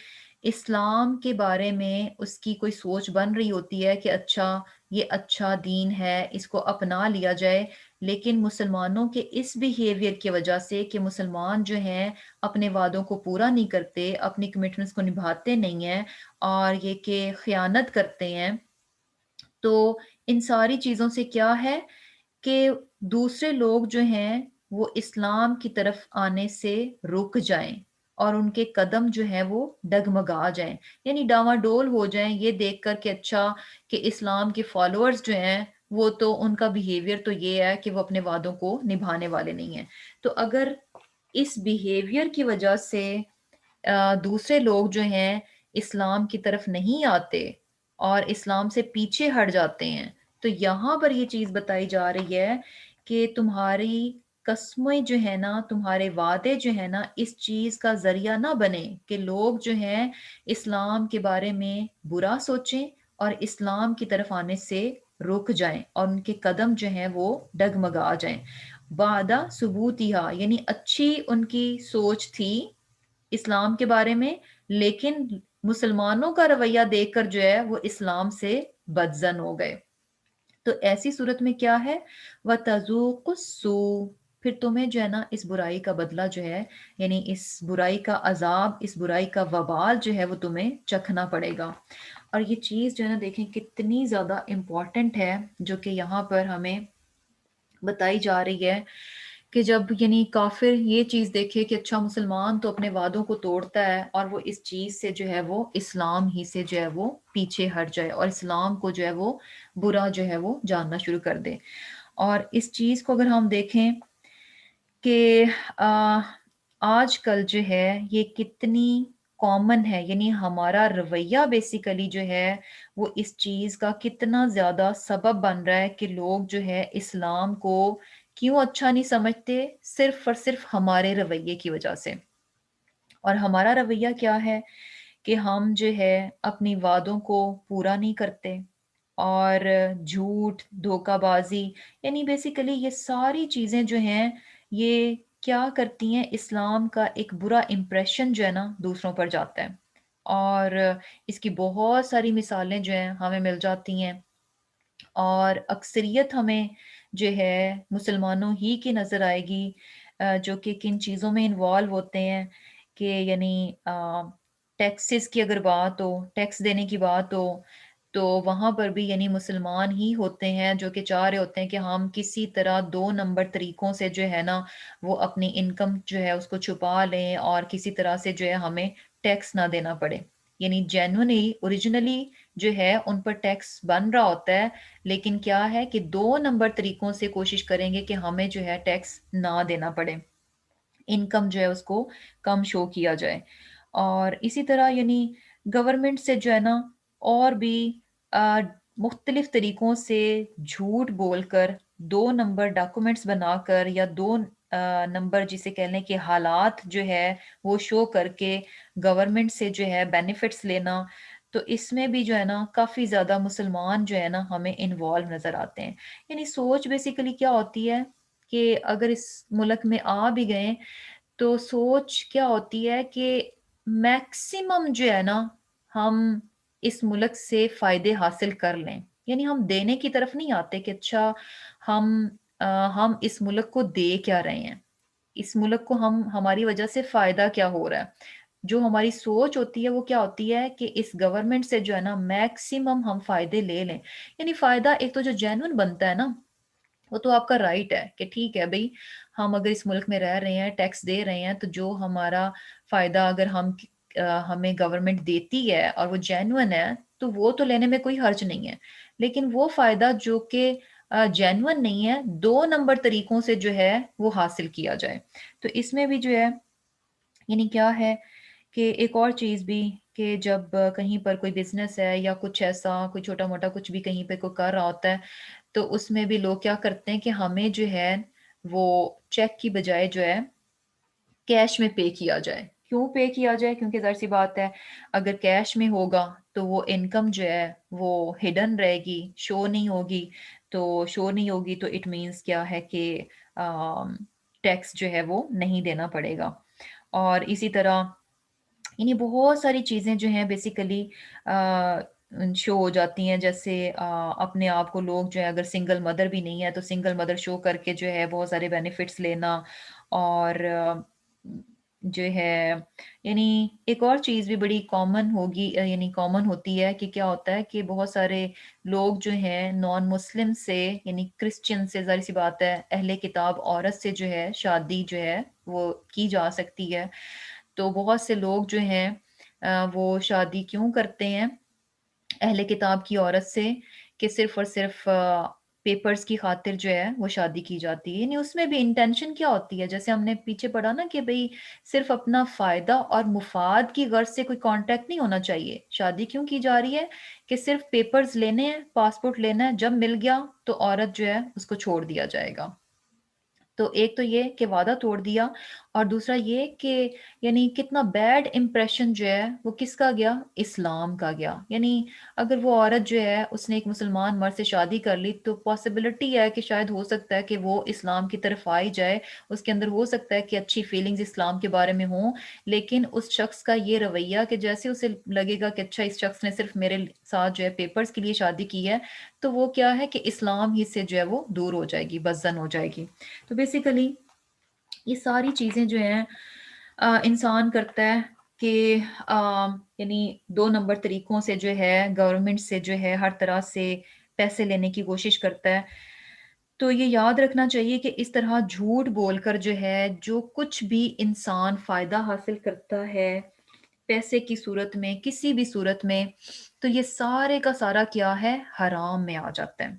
اسلام کے بارے میں اس کی کوئی سوچ بن رہی ہوتی ہے کہ اچھا یہ اچھا دین ہے، اس کو اپنا لیا جائے، لیکن مسلمانوں کے اس بیہیویئر کی وجہ سے کہ مسلمان جو ہیں اپنے وعدوں کو پورا نہیں کرتے، اپنی کمٹمنٹس کو نبھاتے نہیں ہیں، اور یہ کہ خیانت کرتے ہیں، تو ان ساری چیزوں سے کیا ہے کہ دوسرے لوگ جو ہیں وہ اسلام کی طرف آنے سے رک جائیں اور ان کے قدم جو ہیں وہ ڈگمگا جائیں، یعنی ڈاواڈول ہو جائیں، یہ دیکھ کر کہ اچھا کہ اسلام کے فالوورز جو ہیں وہ تو ان کا بیہیویئر تو یہ ہے کہ وہ اپنے وعدوں کو نبھانے والے نہیں ہیں۔ تو اگر اس بیہیویئر کی وجہ سے دوسرے لوگ جو ہیں اسلام کی طرف نہیں آتے اور اسلام سے پیچھے ہٹ جاتے ہیں، تو یہاں پر یہ چیز بتائی جا رہی ہے کہ تمہاری قسمیں جو ہے نا، تمہارے وعدے جو ہے نا، اس چیز کا ذریعہ نہ بنے کہ لوگ جو ہیں اسلام کے بارے میں برا سوچیں اور اسلام کی طرف آنے سے رک جائیں اور ان کے قدم جو ہیں وہ ڈگمگا جائیں۔ وعدہ ثبوتیہا، یعنی اچھی ان کی سوچ تھی اسلام کے بارے میں، لیکن مسلمانوں کا رویہ دیکھ کر جو ہے وہ اسلام سے بدزن ہو گئے۔ تو ایسی صورت میں کیا ہے وَتَذُوقُ السُّوءَ، پھر تمہیں جو ہے نا اس برائی کا بدلہ جو ہے، یعنی اس برائی کا عذاب، اس برائی کا وبال جو ہے وہ تمہیں چکھنا پڑے گا۔ اور یہ چیز جو ہے نا دیکھیں کتنی زیادہ امپورٹنٹ ہے، جو کہ یہاں پر ہمیں بتائی جا رہی ہے کہ جب یعنی کافر یہ چیز دیکھے کہ اچھا مسلمان تو اپنے وعدوں کو توڑتا ہے اور وہ اس چیز سے جو ہے وہ اسلام ہی سے جو ہے وہ پیچھے ہٹ جائے اور اسلام کو جو ہے وہ برا جو ہے وہ جاننا شروع کر دے۔ اور اس چیز کو اگر ہم دیکھیں کہ آج کل جو ہے یہ کتنی کامن ہے، یعنی ہمارا رویہ بیسیکلی جو ہے وہ اس چیز کا کتنا زیادہ سبب بن رہا ہے کہ لوگ جو ہے اسلام کو کیوں اچھا نہیں سمجھتے، صرف اور صرف ہمارے رویے کی وجہ سے۔ اور ہمارا رویہ کیا ہے کہ ہم جو ہے اپنی وعدوں کو پورا نہیں کرتے، اور جھوٹ، دھوکہ بازی، یعنی بیسیکلی یہ ساری چیزیں جو ہیں یہ کیا کرتی ہیں، اسلام کا ایک برا امپریشن جو ہے نا دوسروں پر جاتا ہے، اور اس کی بہت ساری مثالیں جو ہیں ہمیں مل جاتی ہیں، اور اکثریت ہمیں جو ہے مسلمانوں ہی کی نظر آئے گی جو کہ کن چیزوں میں انوالو ہوتے ہیں، کہ یعنی ٹیکسز کی اگر بات ہو، ٹیکس دینے کی بات ہو، تو وہاں پر بھی یعنی مسلمان ہی ہوتے ہیں جو کہ چاہ رہے ہوتے ہیں کہ ہم کسی طرح 2 نمبر طریقوں سے جو ہے نا وہ اپنی انکم جو ہے اس کو چھپا لیں اور کسی طرح سے جو ہے ہمیں ٹیکس نہ دینا پڑے. یعنی جینونلی اوریجنلی جو ہے ان پر ٹیکس بن رہا ہوتا ہے، لیکن کیا ہے کہ 2 نمبر طریقوں سے کوشش کریں گے کہ ہمیں جو ہے ٹیکس نہ دینا پڑے، انکم جو ہے اس کو کم شو کیا جائے. اور اسی طرح یعنی گورنمنٹ سے جو ہے نا اور بھی آ، مختلف طریقوں سے جھوٹ بول کر 2 نمبر ڈاکومنٹس بنا کر یا 2 نمبر جسے کہہ لیں کہ حالات جو ہے وہ شو کر کے گورنمنٹ سے جو ہے بینیفٹس لینا. تو اس میں بھی جو ہے نا کافی زیادہ مسلمان جو ہے نا ہمیں انوالو نظر آتے ہیں. یعنی سوچ بیسیکلی کیا ہوتی ہے کہ اگر اس ملک میں آ بھی گئے تو سوچ کیا ہوتی ہے کہ میکسیمم جو ہے نا ہم اس ملک سے فائدے حاصل کر لیں. یعنی ہم دینے کی طرف نہیں آتے کہ اچھا ہم ہم اس ملک کو دے کیا رہے ہیں، اس ملک کو ہماری وجہ سے فائدہ کیا ہو رہا ہے. جو ہماری سوچ ہوتی ہے وہ کیا ہوتی ہے کہ اس گورنمنٹ سے جو ہے نا میکسیمم ہم فائدے لے لیں. یعنی فائدہ ایک تو جو جینون بنتا ہے نا وہ تو آپ کا رائٹ ہے کہ ٹھیک ہے بھئی ہم اگر اس ملک میں رہ رہے ہیں ٹیکس دے رہے ہیں تو جو ہمارا فائدہ اگر ہمیں گورنمنٹ دیتی ہے اور وہ جینون ہے تو وہ تو لینے میں کوئی حرج نہیں ہے. لیکن وہ فائدہ جو کہ جینون نہیں ہے 2 نمبر طریقوں سے جو ہے وہ حاصل کیا جائے. تو اس میں بھی جو ہے یعنی کیا ہے کہ ایک اور چیز بھی کہ جب کہیں پر کوئی بزنس ہے یا کچھ ایسا کوئی چھوٹا موٹا کچھ بھی کہیں پہ کوئی کر رہا ہوتا ہے تو اس میں بھی لوگ کیا کرتے ہیں کہ ہمیں جو ہے وہ چیک کی بجائے جو ہے کیش میں پے کیا جائے. کیوں پے کیا جائے؟ کیونکہ ظاہر سی بات ہے اگر کیش میں ہوگا تو وہ انکم جو ہے وہ ہڈن رہے گی، شو نہیں ہوگی. تو شو نہیں ہوگی تو اٹ مینس کیا ہے کہ ٹیکس جو ہے وہ نہیں دینا پڑے گا. اور اسی طرح یعنی بہت ساری چیزیں جو ہیں بیسیکلی شو ہو جاتی ہیں. جیسے اپنے آپ کو لوگ جو ہے اگر سنگل مدر بھی نہیں ہے تو سنگل مدر شو کر کے جو ہے بہت سارے بینیفٹس لینا. اور جو ہے یعنی ایک اور چیز بھی بڑی کامن ہوگی یعنی کامن ہوتی ہے کہ کیا ہوتا ہے کہ بہت سارے لوگ جو ہیں نان مسلم سے یعنی کرسچن سے ظاہر سی بات ہے اہل کتاب عورت سے جو ہے شادی جو ہے وہ کی جا سکتی ہے. تو بہت سے لوگ جو ہیں وہ شادی کیوں کرتے ہیں اہل کتاب کی عورت سے کہ صرف اور صرف پیپرز کی خاطر جو ہے وہ شادی کی جاتی ہے. یعنی اس میں بھی انٹینشن کیا ہوتی ہے جیسے ہم نے پیچھے پڑھا نا کہ بھئی صرف اپنا فائدہ اور مفاد کی غرض سے کوئی کانٹیکٹ نہیں ہونا چاہیے. شادی کیوں کی جا رہی ہے کہ صرف پیپرز لینے ہیں، پاسپورٹ لینا ہے، جب مل گیا تو عورت جو ہے اس کو چھوڑ دیا جائے گا. تو ایک تو یہ کہ وعدہ توڑ دیا اور دوسرا یہ کہ یعنی کتنا بیڈ امپریشن جو ہے وہ کس کا گیا؟ اسلام کا گیا. یعنی اگر وہ عورت جو ہے اس نے ایک مسلمان مرد سے شادی کر لی تو پاسبلٹی ہے کہ شاید ہو سکتا ہے کہ وہ اسلام کی طرف آئی جائے، اس کے اندر ہو سکتا ہے کہ اچھی فیلنگز اسلام کے بارے میں ہوں. لیکن اس شخص کا یہ رویہ کہ جیسے اسے لگے گا کہ اچھا اس شخص نے صرف میرے ساتھ جو ہے پیپرز کے لیے شادی کی ہے تو وہ کیا ہے کہ اسلام ہی سے جو ہے وہ دور ہو جائے گی، بدزن ہو جائے گی. تو بیسیکلی یہ ساری چیزیں جو ہیں انسان کرتا ہے کہ یعنی 2 نمبر طریقوں سے جو ہے گورنمنٹ سے جو ہے ہر طرح سے پیسے لینے کی کوشش کرتا ہے. تو یہ یاد رکھنا چاہیے کہ اس طرح جھوٹ بول کر جو ہے جو کچھ بھی انسان فائدہ حاصل کرتا ہے پیسے کی صورت میں کسی بھی صورت میں تو یہ سارے کا سارا کیا ہے حرام میں آ جاتا ہے.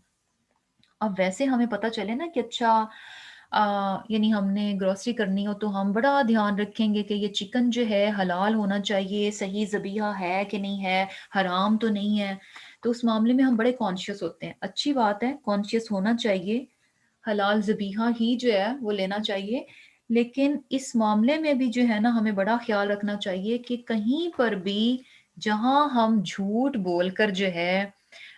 اب ویسے ہمیں پتہ چلے نا کہ اچھا یعنی ہم نے گروسری کرنی ہو تو ہم بڑا دھیان رکھیں گے کہ یہ چکن جو ہے حلال ہونا چاہیے، صحیح ذبیحہ ہے کہ نہیں ہے، حرام تو نہیں ہے. تو اس معاملے میں ہم بڑے کانشیس ہوتے ہیں. اچھی بات ہے، کانشیس ہونا چاہیے، حلال ذبیحہ ہی جو ہے وہ لینا چاہیے. لیکن اس معاملے میں بھی جو ہے نا ہمیں بڑا خیال رکھنا چاہیے کہ کہیں پر بھی جہاں ہم جھوٹ بول کر جو ہے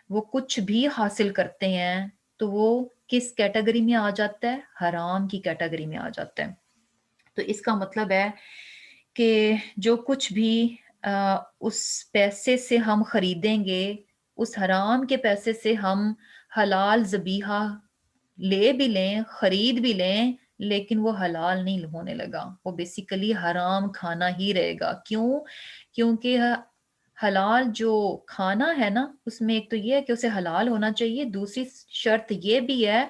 وہ کچھ بھی حاصل کرتے ہیں تو وہ کس کیٹیگری میں آ جاتا ہے؟ حرام کی کیٹیگری میں آ جاتا ہے. تو اس کا مطلب ہے کہ جو کچھ بھی اس پیسے سے ہم خریدیں گے اس حرام کے پیسے سے ہم حلال ذبیحہ لے بھی لیں، خرید بھی لیں، لیکن وہ حلال نہیں ہونے لگا، وہ بیسیکلی حرام کھانا ہی رہے گا. کیوں؟ کیونکہ حلال جو کھانا ہے نا اس میں ایک تو یہ ہے کہ اسے حلال ہونا چاہیے، دوسری شرط یہ بھی ہے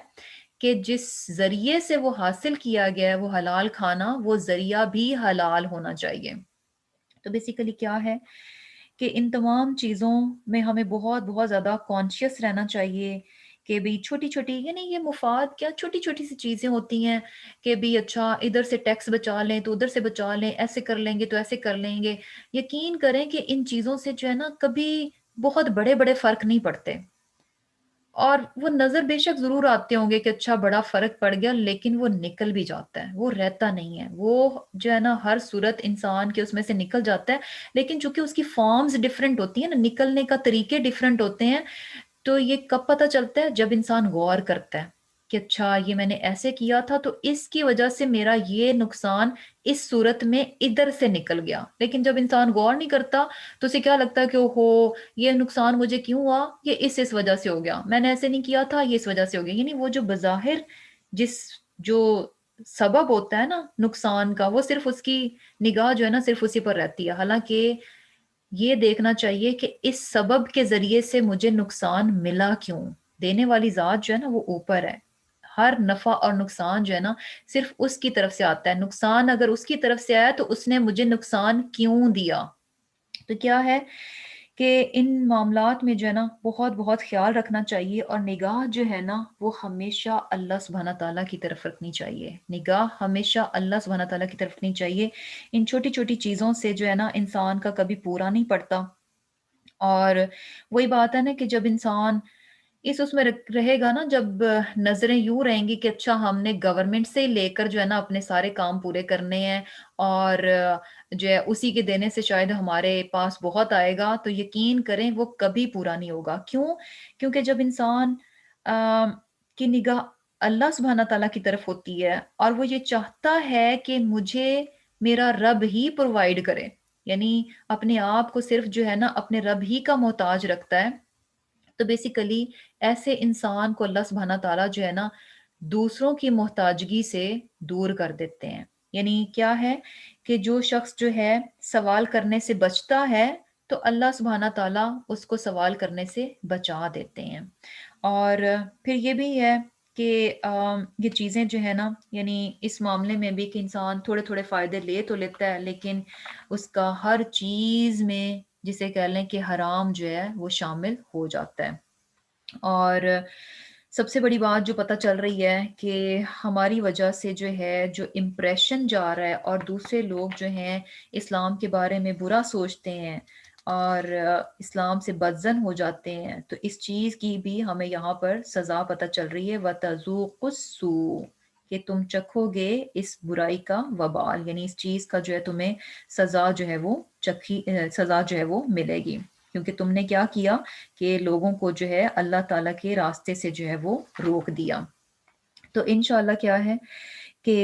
کہ جس ذریعے سے وہ حاصل کیا گیا ہے وہ حلال کھانا، وہ ذریعہ بھی حلال ہونا چاہیے۔ تو بیسیکلی کیا ہے کہ ان تمام چیزوں میں ہمیں بہت بہت زیادہ کانشیس رہنا چاہیے کہ بھی چھوٹی چھوٹی، یعنی یہ مفاد کیا چھوٹی چھوٹی سی چیزیں ہوتی ہیں کہ بھی اچھا ادھر سے ٹیکس بچا لیں تو ادھر سے بچا لیں، ایسے کر لیں گے تو ایسے کر لیں گے۔ یقین کریں کہ ان چیزوں سے جو ہے نا کبھی بہت بڑے بڑے فرق نہیں پڑتے، اور وہ نظر بے شک ضرور آتے ہوں گے کہ اچھا بڑا فرق پڑ گیا، لیکن وہ نکل بھی جاتا ہے، وہ رہتا نہیں ہے، وہ جو ہے نا ہر صورت انسان کے اس میں سے نکل جاتا ہے، لیکن چونکہ اس کی فارمز ڈیفرنٹ ہوتی ہیں نا، نکلنے کا طریقے ڈیفرنٹ ہوتے ہیں، تو یہ کب پتہ چلتا ہے جب انسان غور کرتا ہے کہ اچھا یہ میں نے ایسے کیا تھا تو اس کی وجہ سے میرا یہ نقصان اس صورت میں ادھر سے نکل گیا۔ لیکن جب انسان غور نہیں کرتا تو اسے کیا لگتا ہے کہ اوہو یہ نقصان مجھے کیوں ہوا، یہ اس وجہ سے ہو گیا، میں نے ایسے نہیں کیا تھا، یہ اس وجہ سے ہو گیا۔ یعنی وہ جو بظاہر جس جو سبب ہوتا ہے نا نقصان کا، وہ صرف اس کی نگاہ جو ہے نا صرف اسی پر رہتی ہے، حالانکہ یہ دیکھنا چاہیے کہ اس سبب کے ذریعے سے مجھے نقصان ملا کیوں۔ دینے والی ذات جو ہے نا وہ اوپر ہے، ہر نفع اور نقصان جو ہے نا صرف اس کی طرف سے آتا ہے، نقصان اگر اس کی طرف سے آیا تو اس نے مجھے نقصان کیوں دیا۔ تو کیا ہے کہ ان معاملات میں جو ہے نا بہت بہت خیال رکھنا چاہیے، اور نگاہ جو ہے نا وہ ہمیشہ اللہ سبحانہ تعالیٰ کی طرف رکھنی چاہیے، نگاہ ہمیشہ اللہ سبحانہ تعالیٰ کی طرف رکھنی چاہیے۔ ان چھوٹی چھوٹی چیزوں سے جو ہے نا انسان کا کبھی پورا نہیں پڑتا، اور وہی بات ہے نا کہ جب انسان اس میں رہے گا نا، جب نظریں یوں رہیں گی کہ اچھا ہم نے گورنمنٹ سے لے کر جو ہے نا اپنے سارے کام پورے کرنے ہیں، اور جو ہے اسی کے دینے سے شاید ہمارے پاس بہت آئے گا، تو یقین کریں وہ کبھی پورا نہیں ہوگا۔ کیوں؟ کیونکہ جب انسان کی نگاہ اللہ سبحانہ تعالیٰ کی طرف ہوتی ہے اور وہ یہ چاہتا ہے کہ مجھے میرا رب ہی پرووائڈ کرے، یعنی اپنے آپ کو صرف جو ہے نا اپنے رب ہی کا محتاج رکھتا ہے، تو بیسیکلی ایسے انسان کو اللہ سبحانہ تعالیٰ جو ہے نا دوسروں کی محتاجگی سے دور کر دیتے ہیں۔ یعنی کیا ہے کہ جو شخص جو ہے سوال کرنے سے بچتا ہے تو اللہ سبحانہ تعالیٰ اس کو سوال کرنے سے بچا دیتے ہیں۔ اور پھر یہ بھی ہے کہ یہ چیزیں جو ہے نا، یعنی اس معاملے میں بھی کہ انسان تھوڑے تھوڑے فائدے لے تو لیتا ہے، لیکن اس کا ہر چیز میں جسے کہہ لیں کہ حرام جو ہے وہ شامل ہو جاتا ہے۔ اور سب سے بڑی بات جو پتہ چل رہی ہے کہ ہماری وجہ سے جو ہے جو امپریشن جا رہا ہے، اور دوسرے لوگ جو ہیں اسلام کے بارے میں برا سوچتے ہیں اور اسلام سے بدظن ہو جاتے ہیں، تو اس چیز کی بھی ہمیں یہاں پر سزا پتہ چل رہی ہے، وَتَذُوقُوا السُّوءَ، کہ تم چکھو گے اس برائی کا وبال، یعنی اس چیز کا جو ہے تمہیں سزا جو ہے وہ سزا جو ہے وہ ملے گی، کیونکہ تم نے کیا کیا کہ لوگوں کو جو ہے اللہ تعالیٰ کے راستے سے جو ہے وہ روک دیا۔ تو انشاءاللہ کیا ہے کہ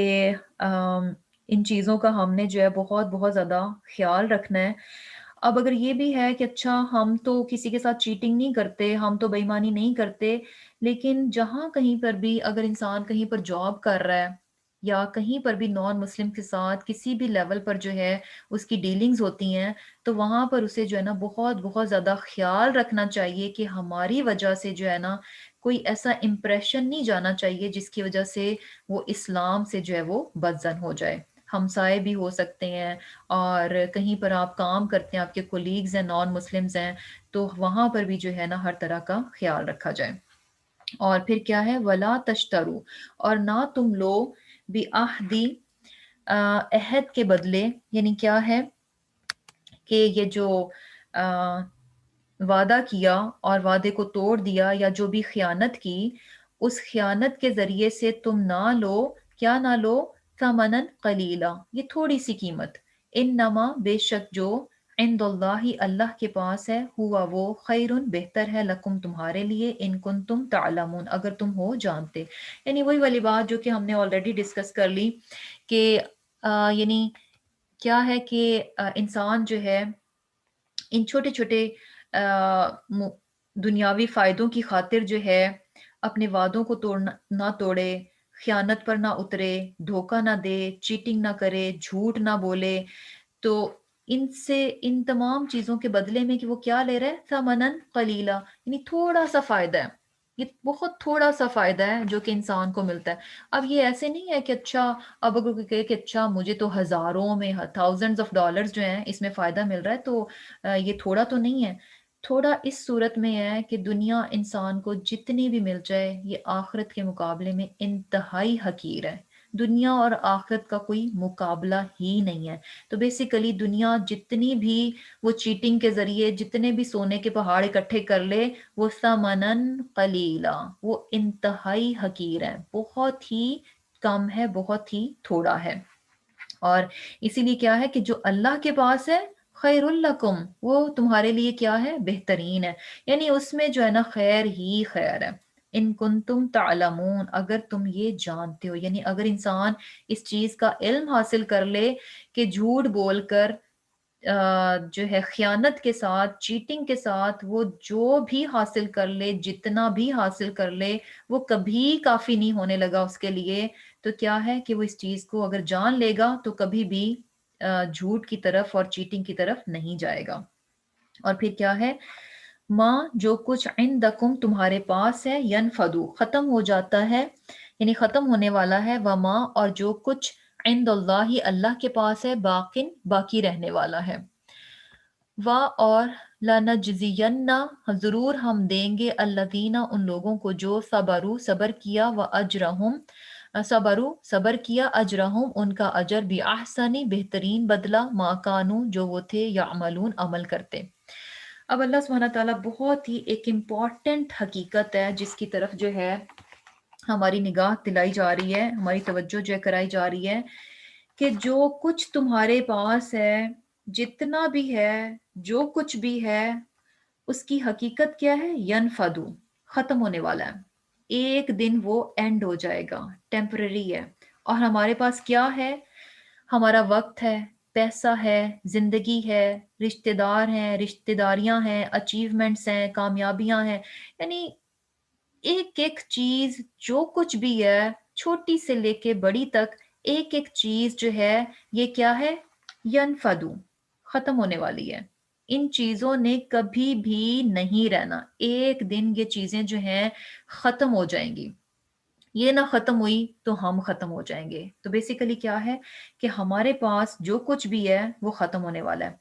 ان چیزوں کا ہم نے جو ہے بہت بہت زیادہ خیال رکھنا ہے۔ اب اگر یہ بھی ہے کہ اچھا ہم تو کسی کے ساتھ چیٹنگ نہیں کرتے، ہم تو بے ایمانی نہیں کرتے، لیکن جہاں کہیں پر بھی اگر انسان کہیں پر جاب کر رہا ہے یا کہیں پر بھی نان مسلم کے ساتھ کسی بھی لیول پر جو ہے اس کی ڈیلنگز ہوتی ہیں، تو وہاں پر اسے جو ہے نا بہت بہت زیادہ خیال رکھنا چاہیے کہ ہماری وجہ سے جو ہے نا کوئی ایسا امپریشن نہیں جانا چاہیے جس کی وجہ سے وہ اسلام سے جو ہے وہ بدظن ہو جائے۔ ہمسائے بھی ہو سکتے ہیں، اور کہیں پر آپ کام کرتے ہیں، آپ کے کولیگز ہیں نان مسلمز ہیں، تو وہاں پر بھی جو ہے نا ہر طرح کا خیال رکھا جائے۔ اور پھر کیا ہے وَلَا تَشْتَرُوا، اور نہ تم لو بِعَہْدِی، عہد کے بدلے، یعنی کیا ہے کہ یہ جو وعدہ کیا اور وعدے کو توڑ دیا یا جو بھی خیانت کی، اس خیانت کے ذریعے سے تم نہ لو، کیا نہ لو، ثمنن قلیلا، یہ تھوڑی سی قیمت، انما بے شک جو عند اللہ اللہ کے پاس ہے، ہوا وہ خیرن بہتر ہے، لکم تمہارے لیے، ان کنتم تعلمون اگر تم ہو جانتے۔ یعنی وہی والی بات جو کہ ہم نے آلریڈی ڈسکس کر لی کہ یعنی کیا ہے کہ انسان جو ہے ان چھوٹے چھوٹے دنیاوی فائدوں کی خاطر جو ہے اپنے وعدوں کو نہ توڑے، خیانت پر نہ اترے، دھوکہ نہ دے، چیٹنگ نہ کرے، جھوٹ نہ بولے، تو ان تمام چیزوں کے بدلے میں کہ وہ کیا لے رہا ہے، ثمنن قلیلا، یعنی تھوڑا سا فائدہ ہے، یہ بہت تھوڑا سا فائدہ ہے جو کہ انسان کو ملتا ہے۔ اب یہ ایسے نہیں ہے کہ اچھا، اب اگر کوئی کہے کہ اچھا مجھے تو ہزاروں میں تھاؤزنڈز آف ڈالرز جو ہیں اس میں فائدہ مل رہا ہے، تو یہ تھوڑا تو نہیں ہے۔ تھوڑا اس صورت میں ہے کہ دنیا انسان کو جتنی بھی مل جائے یہ آخرت کے مقابلے میں انتہائی حقیر ہے۔ دنیا اور آخرت کا کوئی مقابلہ ہی نہیں ہے۔ تو بیسیکلی دنیا جتنی بھی وہ چیٹنگ کے ذریعے جتنے بھی سونے کے پہاڑ اکٹھے کر لے، وہ ثمنن قلیلا، وہ انتہائی حقیر ہے، بہت ہی کم ہے، بہت ہی تھوڑا ہے۔ اور اسی لیے کیا ہے کہ جو اللہ کے پاس ہے خیر الکم، وہ تمہارے لیے کیا ہے، بہترین ہے، یعنی اس میں جو ہے نا خیر ہی خیر ہے۔ ان کنتم تعلمون، اگر تم یہ جانتے ہو، یعنی اگر انسان اس چیز کا علم حاصل کر لے کہ جھوٹ بول کر جو ہے خیانت کے ساتھ، چیٹنگ کے ساتھ وہ جو بھی حاصل کر لے، جتنا بھی حاصل کر لے، وہ کبھی کافی نہیں ہونے لگا اس کے لیے، تو کیا ہے کہ وہ اس چیز کو اگر جان لے گا تو کبھی بھی جھوٹ کی طرف اور چیٹنگ کی طرف نہیں جائے گا۔ اور پھر کیا ہے، ماں جو کچھ عندکم تمہارے پاس ہے، ینفدو ختم ہو جاتا ہے، یعنی ختم ہونے والا ہے، وما اور جو کچھ عند اللہ اللہ کے پاس ہے، باقن باقی رہنے والا ہے، اور لنجزین ضرور ہم دیں گے الذین ان لوگوں کو جو صبروا صبر کیا، و اجرہم صبر کیا، اجرہم ان کا اجر بھی احسنی بہترین بدلہ، ما کانوا جو وہ تھے، یعملون عمل کرتے۔ اب اللہ سبحانہ تعالیٰ بہت ہی ایک امپورٹنٹ حقیقت ہے جس کی طرف جو ہے ہماری نگاہ دلائی جا رہی ہے، ہماری توجہ جو ہے کرائی جا رہی ہے، کہ جو کچھ تمہارے پاس ہے، جتنا بھی ہے، جو کچھ بھی ہے، اس کی حقیقت کیا ہے، ینفدو ختم ہونے والا ہے، ایک دن وہ اینڈ ہو جائے گا، ٹیمپرری ہے۔ اور ہمارے پاس کیا ہے، ہمارا وقت ہے، پیسہ ہے، زندگی ہے، رشتہ دار ہیں، رشتہ داریاں ہیں، اچیومنٹس ہیں، کامیابیاں ہیں، یعنی ایک ایک چیز جو کچھ بھی ہے، چھوٹی سے لے کے بڑی تک، ایک ایک چیز جو ہے یہ کیا ہے، ینفدو ختم ہونے والی ہے۔ ان چیزوں نے کبھی بھی نہیں رہنا، ایک دن یہ چیزیں جو ہیں ختم ہو جائیں گی، یہ نہ ختم ہوئی تو ہم ختم ہو جائیں گے۔ تو بیسیکلی کیا ہے کہ ہمارے پاس جو کچھ بھی ہے وہ ختم ہونے والا ہے،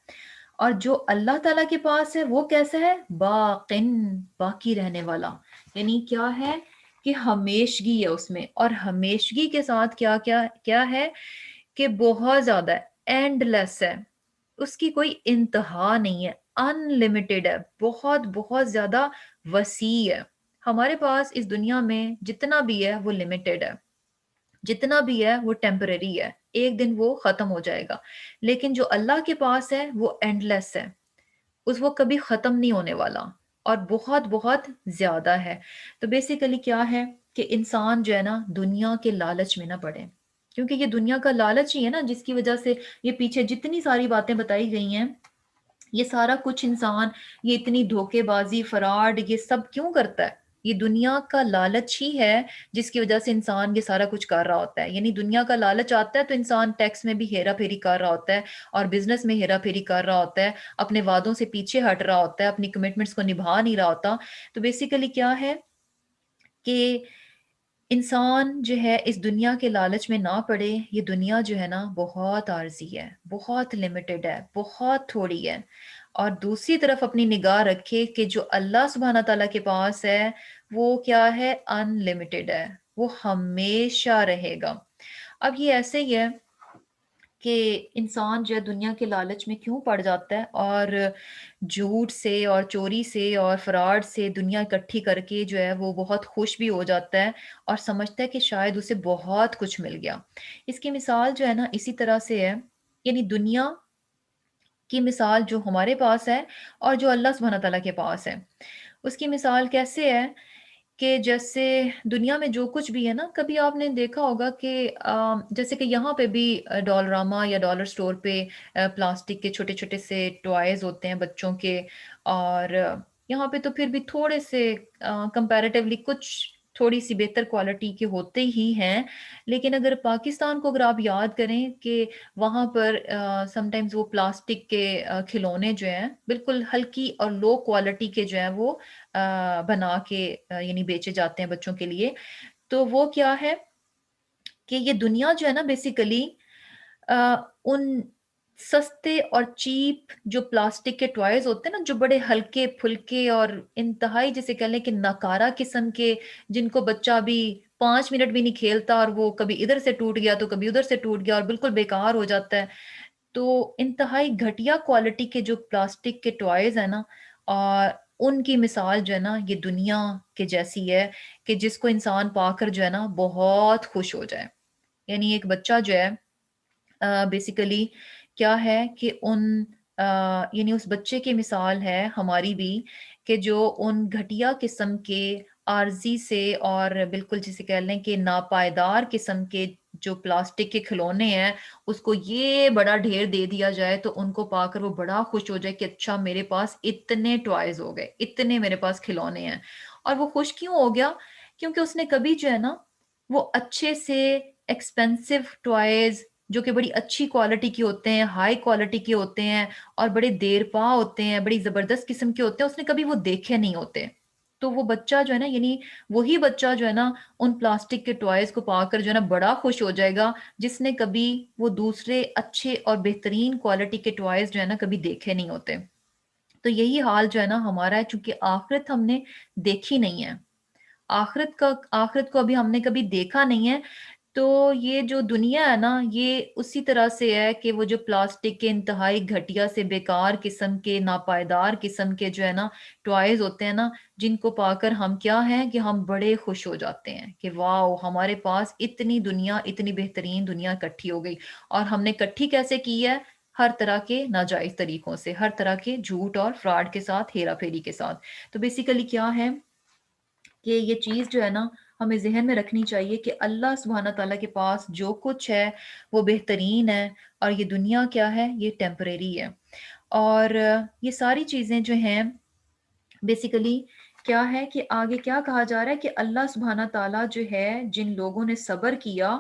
اور جو اللہ تعالیٰ کے پاس ہے وہ کیسا ہے، باقن باقی رہنے والا، یعنی کیا ہے کہ ہمیشگی ہے اس میں، اور ہمیشگی کے ساتھ کیا کیا کیا ہے کہ بہت زیادہ اینڈ لیس ہے، اس کی کوئی انتہا نہیں ہے، ان لمیٹڈ ہے، بہت بہت زیادہ وسیع ہے۔ ہمارے پاس اس دنیا میں جتنا بھی ہے وہ لمیٹڈ ہے، جتنا بھی ہے وہ ٹیمپرری ہے، ایک دن وہ ختم ہو جائے گا، لیکن جو اللہ کے پاس ہے وہ اینڈ لیس ہے، اس وہ کبھی ختم نہیں ہونے والا، اور بہت بہت زیادہ ہے۔ تو بیسیکلی کیا ہے کہ انسان جو ہے نا دنیا کے لالچ میں نہ پڑے، کیونکہ یہ دنیا کا لالچ ہی ہے نا جس کی وجہ سے یہ پیچھے جتنی ساری باتیں بتائی گئی ہیں، یہ سارا کچھ انسان، یہ اتنی دھوکے بازی، فراڈ، یہ سب کیوں کرتا ہے، یہ دنیا کا لالچ ہی ہے جس کی وجہ سے انسان یہ سارا کچھ کر رہا ہوتا ہے۔ یعنی دنیا کا لالچ آتا ہے تو انسان ٹیکس میں بھی ہیرا پھیری کر رہا ہوتا ہے، اور بزنس میں ہیرا پھیری کر رہا ہوتا ہے، اپنے وعدوں سے پیچھے ہٹ رہا ہوتا ہے، اپنی کمٹمنٹس کو نبھا نہیں رہا ہوتا۔ تو بیسیکلی کیا ہے کہ انسان جو ہے اس دنیا کے لالچ میں نہ پڑے، یہ دنیا جو ہے نا بہت عارضی ہے، بہت لمیٹڈ ہے، بہت تھوڑی ہے، اور دوسری طرف اپنی نگاہ رکھے کہ جو اللہ سبحانہ تعالیٰ کے پاس ہے وہ کیا ہے، ان لمیٹڈ ہے، وہ ہمیشہ رہے گا۔ اب یہ ایسے ہی ہے کہ انسان جو ہے دنیا کے لالچ میں کیوں پڑ جاتا ہے، اور جھوٹ سے اور چوری سے اور فراڈ سے دنیا اکٹھی کر کے جو ہے وہ بہت خوش بھی ہو جاتا ہے، اور سمجھتا ہے کہ شاید اسے بہت کچھ مل گیا۔ اس کی مثال جو ہے نا اسی طرح سے ہے، یعنی دنیا کی مثال جو ہمارے پاس ہے اور جو اللہ سبحانہ تعالیٰ کے پاس ہے، اس کی مثال کیسے ہے کہ جیسے دنیا میں جو کچھ بھی ہے نا، کبھی آپ نے دیکھا ہوگا کہ جیسے کہ یہاں پہ بھی ڈالراما یا ڈالر سٹور پہ پلاسٹک کے چھوٹے چھوٹے سے ٹوائز ہوتے ہیں بچوں کے، اور یہاں پہ تو پھر بھی تھوڑے سے کمپیریٹیولی کچھ تھوڑی سی بہتر کوالٹی کے ہوتے ہی ہیں، لیکن اگر پاکستان کو اگر آپ یاد کریں کہ وہاں پر سم ٹائمز وہ پلاسٹک کے کھلونے جو ہیں بالکل ہلکی اور لو کوالٹی کے جو ہیں وہ بنا کے یعنی بیچے جاتے ہیں بچوں کے لیے. تو وہ کیا ہے کہ یہ دنیا جو ہے نا بیسیکلی ان سستے اور چیپ جو پلاسٹک کے ٹوائز ہوتے ہیں نا، جو بڑے ہلکے پھلکے اور انتہائی جسے کہہ لیں کہ ناکارہ قسم کے، جن کو بچہ بھی 5 منٹ بھی نہیں کھیلتا اور وہ کبھی ادھر سے ٹوٹ گیا تو کبھی ادھر سے ٹوٹ گیا اور بالکل بیکار ہو جاتا ہے. تو انتہائی گھٹیا کوالٹی کے جو پلاسٹک کے ٹوائز ہیں نا، اور ان کی مثال جو ہے نا یہ دنیا کے جیسی ہے کہ جس کو انسان پا کر جو ہے نا بہت خوش ہو جائے. یعنی ایک بچہ جو ہے بیسیکلی کیا ہے کہ یعنی اس بچے کی مثال ہے ہماری بھی، کہ جو ان گھٹیا قسم کے عارضی سے اور بالکل جسے کہہ لیں کہ ناپائیدار قسم کے جو پلاسٹک کے کھلونے ہیں، اس کو یہ بڑا ڈھیر دے دیا جائے تو ان کو پا کر وہ بڑا خوش ہو جائے کہ اچھا میرے پاس اتنے ٹوائز ہو گئے، اتنے میرے پاس کھلونے ہیں. اور وہ خوش کیوں ہو گیا؟ کیونکہ اس نے کبھی جو ہے نا وہ اچھے سے ایکسپینسو ٹوائز جو کہ بڑی اچھی کوالٹی کے ہوتے ہیں، ہائی کوالٹی کے ہوتے ہیں اور بڑے دیر پا ہوتے ہیں، بڑی زبردست قسم کے ہوتے ہیں، اس نے کبھی وہ دیکھے نہیں ہوتے. تو وہ بچہ جو ہے نا، یعنی وہی بچہ جو ہے نا ان پلاسٹک کے ٹوائز کو پا کر جو ہے نا بڑا خوش ہو جائے گا، جس نے کبھی وہ دوسرے اچھے اور بہترین کوالٹی کے ٹوائز جو ہے نا کبھی دیکھے نہیں ہوتے. تو یہی حال جو ہے نا ہمارا ہے، چونکہ آخرت ہم نے دیکھی نہیں ہے، آخرت کو ابھی ہم نے کبھی دیکھا نہیں ہے. تو یہ جو دنیا ہے نا یہ اسی طرح سے ہے کہ وہ جو پلاسٹک کے انتہائی گھٹیا سے بیکار قسم کے ناپائیدار قسم کے جو ہے نا ٹوائز ہوتے ہیں نا، جن کو پا کر ہم کیا ہیں کہ ہم بڑے خوش ہو جاتے ہیں کہ واو ہمارے پاس اتنی دنیا، اتنی بہترین دنیا اکٹھی ہو گئی. اور ہم نے اکٹھی کیسے کی ہے؟ ہر طرح کے ناجائز طریقوں سے، ہر طرح کے جھوٹ اور فراڈ کے ساتھ، ہیرا پھیری کے ساتھ. تو بیسیکلی کیا ہے کہ یہ چیز جو ہے نا ہمیں ذہن میں رکھنی چاہیے کہ اللہ سبحانہ تعالیٰ کے پاس جو کچھ ہے وہ بہترین ہے، اور یہ دنیا کیا ہے؟ یہ ٹیمپریری ہے. اور یہ ساری چیزیں جو ہیں بیسیکلی کیا ہے کہ آگے کیا کہا جا رہا ہے کہ اللہ سبحانہ تعالیٰ جو ہے جن لوگوں نے صبر کیا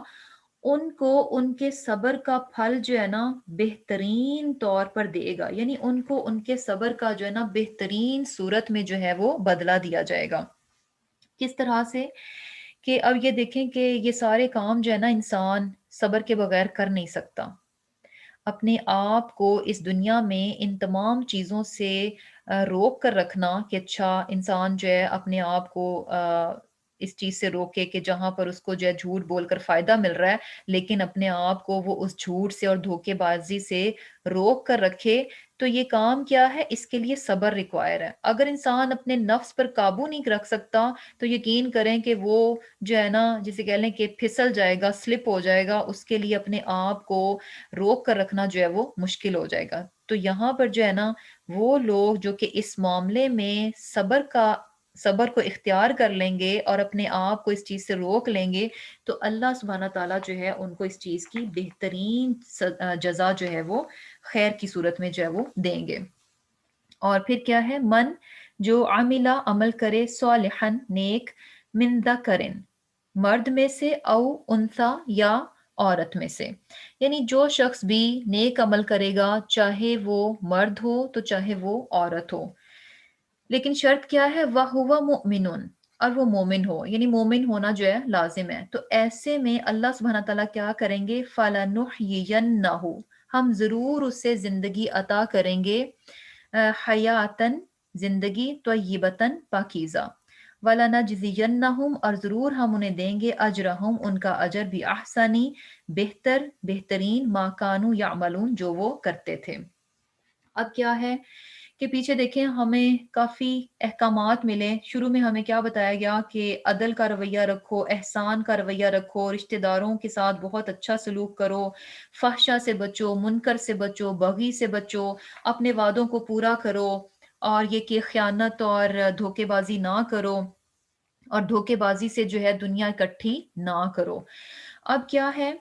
ان کو ان کے صبر کا پھل جو ہے نا بہترین طور پر دے گا. یعنی ان کو ان کے صبر کا جو ہے نا بہترین صورت میں جو ہے وہ بدلہ دیا جائے گا. کس طرح سے؟ کہ اب یہ دیکھیں کہ یہ سارے کام جو ہے نا انسان صبر کے بغیر کر نہیں سکتا. اپنے آپ کو اس دنیا میں ان تمام چیزوں سے روک کر رکھنا کہ اچھا انسان جو ہے اپنے آپ کو اس چیز سے روکے کہ جہاں پر اس کو جو ہے جھوٹ بول کر فائدہ مل رہا ہے، لیکن اپنے آپ کو وہ اس جھوٹ سے اور دھوکے بازی سے روک کر رکھے. تو یہ کام کیا ہے؟ اس کے لیے صبر ریکوائر ہے. اگر انسان اپنے نفس پر قابو نہیں رکھ سکتا تو یقین کریں کہ وہ جو ہے نا جسے کہہ لیں کہ پھسل جائے گا، سلپ ہو جائے گا. اس کے لیے اپنے آپ کو روک کر رکھنا جو ہے وہ مشکل ہو جائے گا. تو یہاں پر جو ہے نا وہ لوگ جو کہ اس معاملے میں صبر کو اختیار کر لیں گے اور اپنے آپ کو اس چیز سے روک لیں گے، تو اللہ سبحانہ تعالیٰ جو ہے ان کو اس چیز کی بہترین جزا جو ہے وہ خیر کی صورت میں جو ہے وہ دیں گے. اور پھر کیا ہے؟ من جو عاملہ عمل کرے صالحن نیک، من ذکرن مرد میں سے، او انثا یا عورت میں سے. یعنی جو شخص بھی نیک عمل کرے گا چاہے وہ مرد ہو تو چاہے وہ عورت ہو، لیکن شرط کیا ہے؟ وَهُوَ مُؤْمِنٌ، اور وہ مومن ہو. یعنی مومن ہونا جو ہے لازم ہے. تو ایسے میں اللہ سبحانہ تعالیٰ کیا کریں گے؟ فَلَنُحْيِيَنَّهُ، ہم ضرور اسے زندگی عطا کریں گے، حیاتن زندگی، طیبتن پاکیزہ، وَلَنَجْزِيَنَّهُمْ، اور ضرور ہم انہیں دیں گے، اجرہم ان کا اجر، بھی احسنی بہترین، ما کانوا یعملون جو وہ کرتے تھے. اب کیا ہے کہ پیچھے دیکھیں ہمیں کافی احکامات ملے. شروع میں ہمیں کیا بتایا گیا کہ عدل کا رویہ رکھو، احسان کا رویہ رکھو، رشتہ داروں کے ساتھ بہت اچھا سلوک کرو، فحشہ سے بچو، منکر سے بچو، بغی سے بچو، اپنے وعدوں کو پورا کرو، اور یہ کہ خیانت اور دھوکے بازی نہ کرو، اور دھوکے بازی سے جو ہے دنیا اکٹھی نہ کرو. اب کیا ہے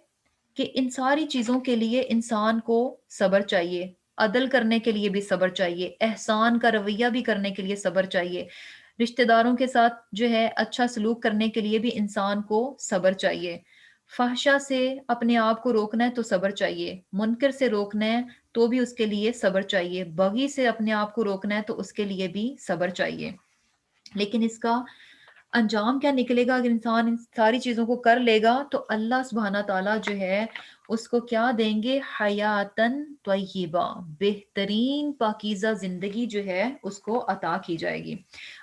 کہ ان ساری چیزوں کے لیے انسان کو صبر چاہیے، عدل کرنے کے لیے بھی صبر چاہیے، احسان کا رویہ بھی کرنے کے لیے صبر چاہیے، رشتہ داروں کے ساتھ جو ہے اچھا سلوک کرنے کے لیے بھی انسان کو صبر چاہیے، فحشا سے اپنے آپ کو روکنا ہے تو صبر چاہیے، منکر سے روکنا ہے تو بھی اس کے لیے صبر چاہیے، بغی سے اپنے آپ کو روکنا ہے تو اس کے لیے بھی صبر چاہیے۔ لیکن اس کا انجام کیا نکلے گا؟ اگر انسان ان ساری چیزوں کو کر لے گا تو اللہ سبحانہ تعالیٰ جو ہے اس کو کیا دیں گے؟ حیاتن طیبہ، بہترین پاکیزہ زندگی جو ہے اس کو عطا کی جائے گی۔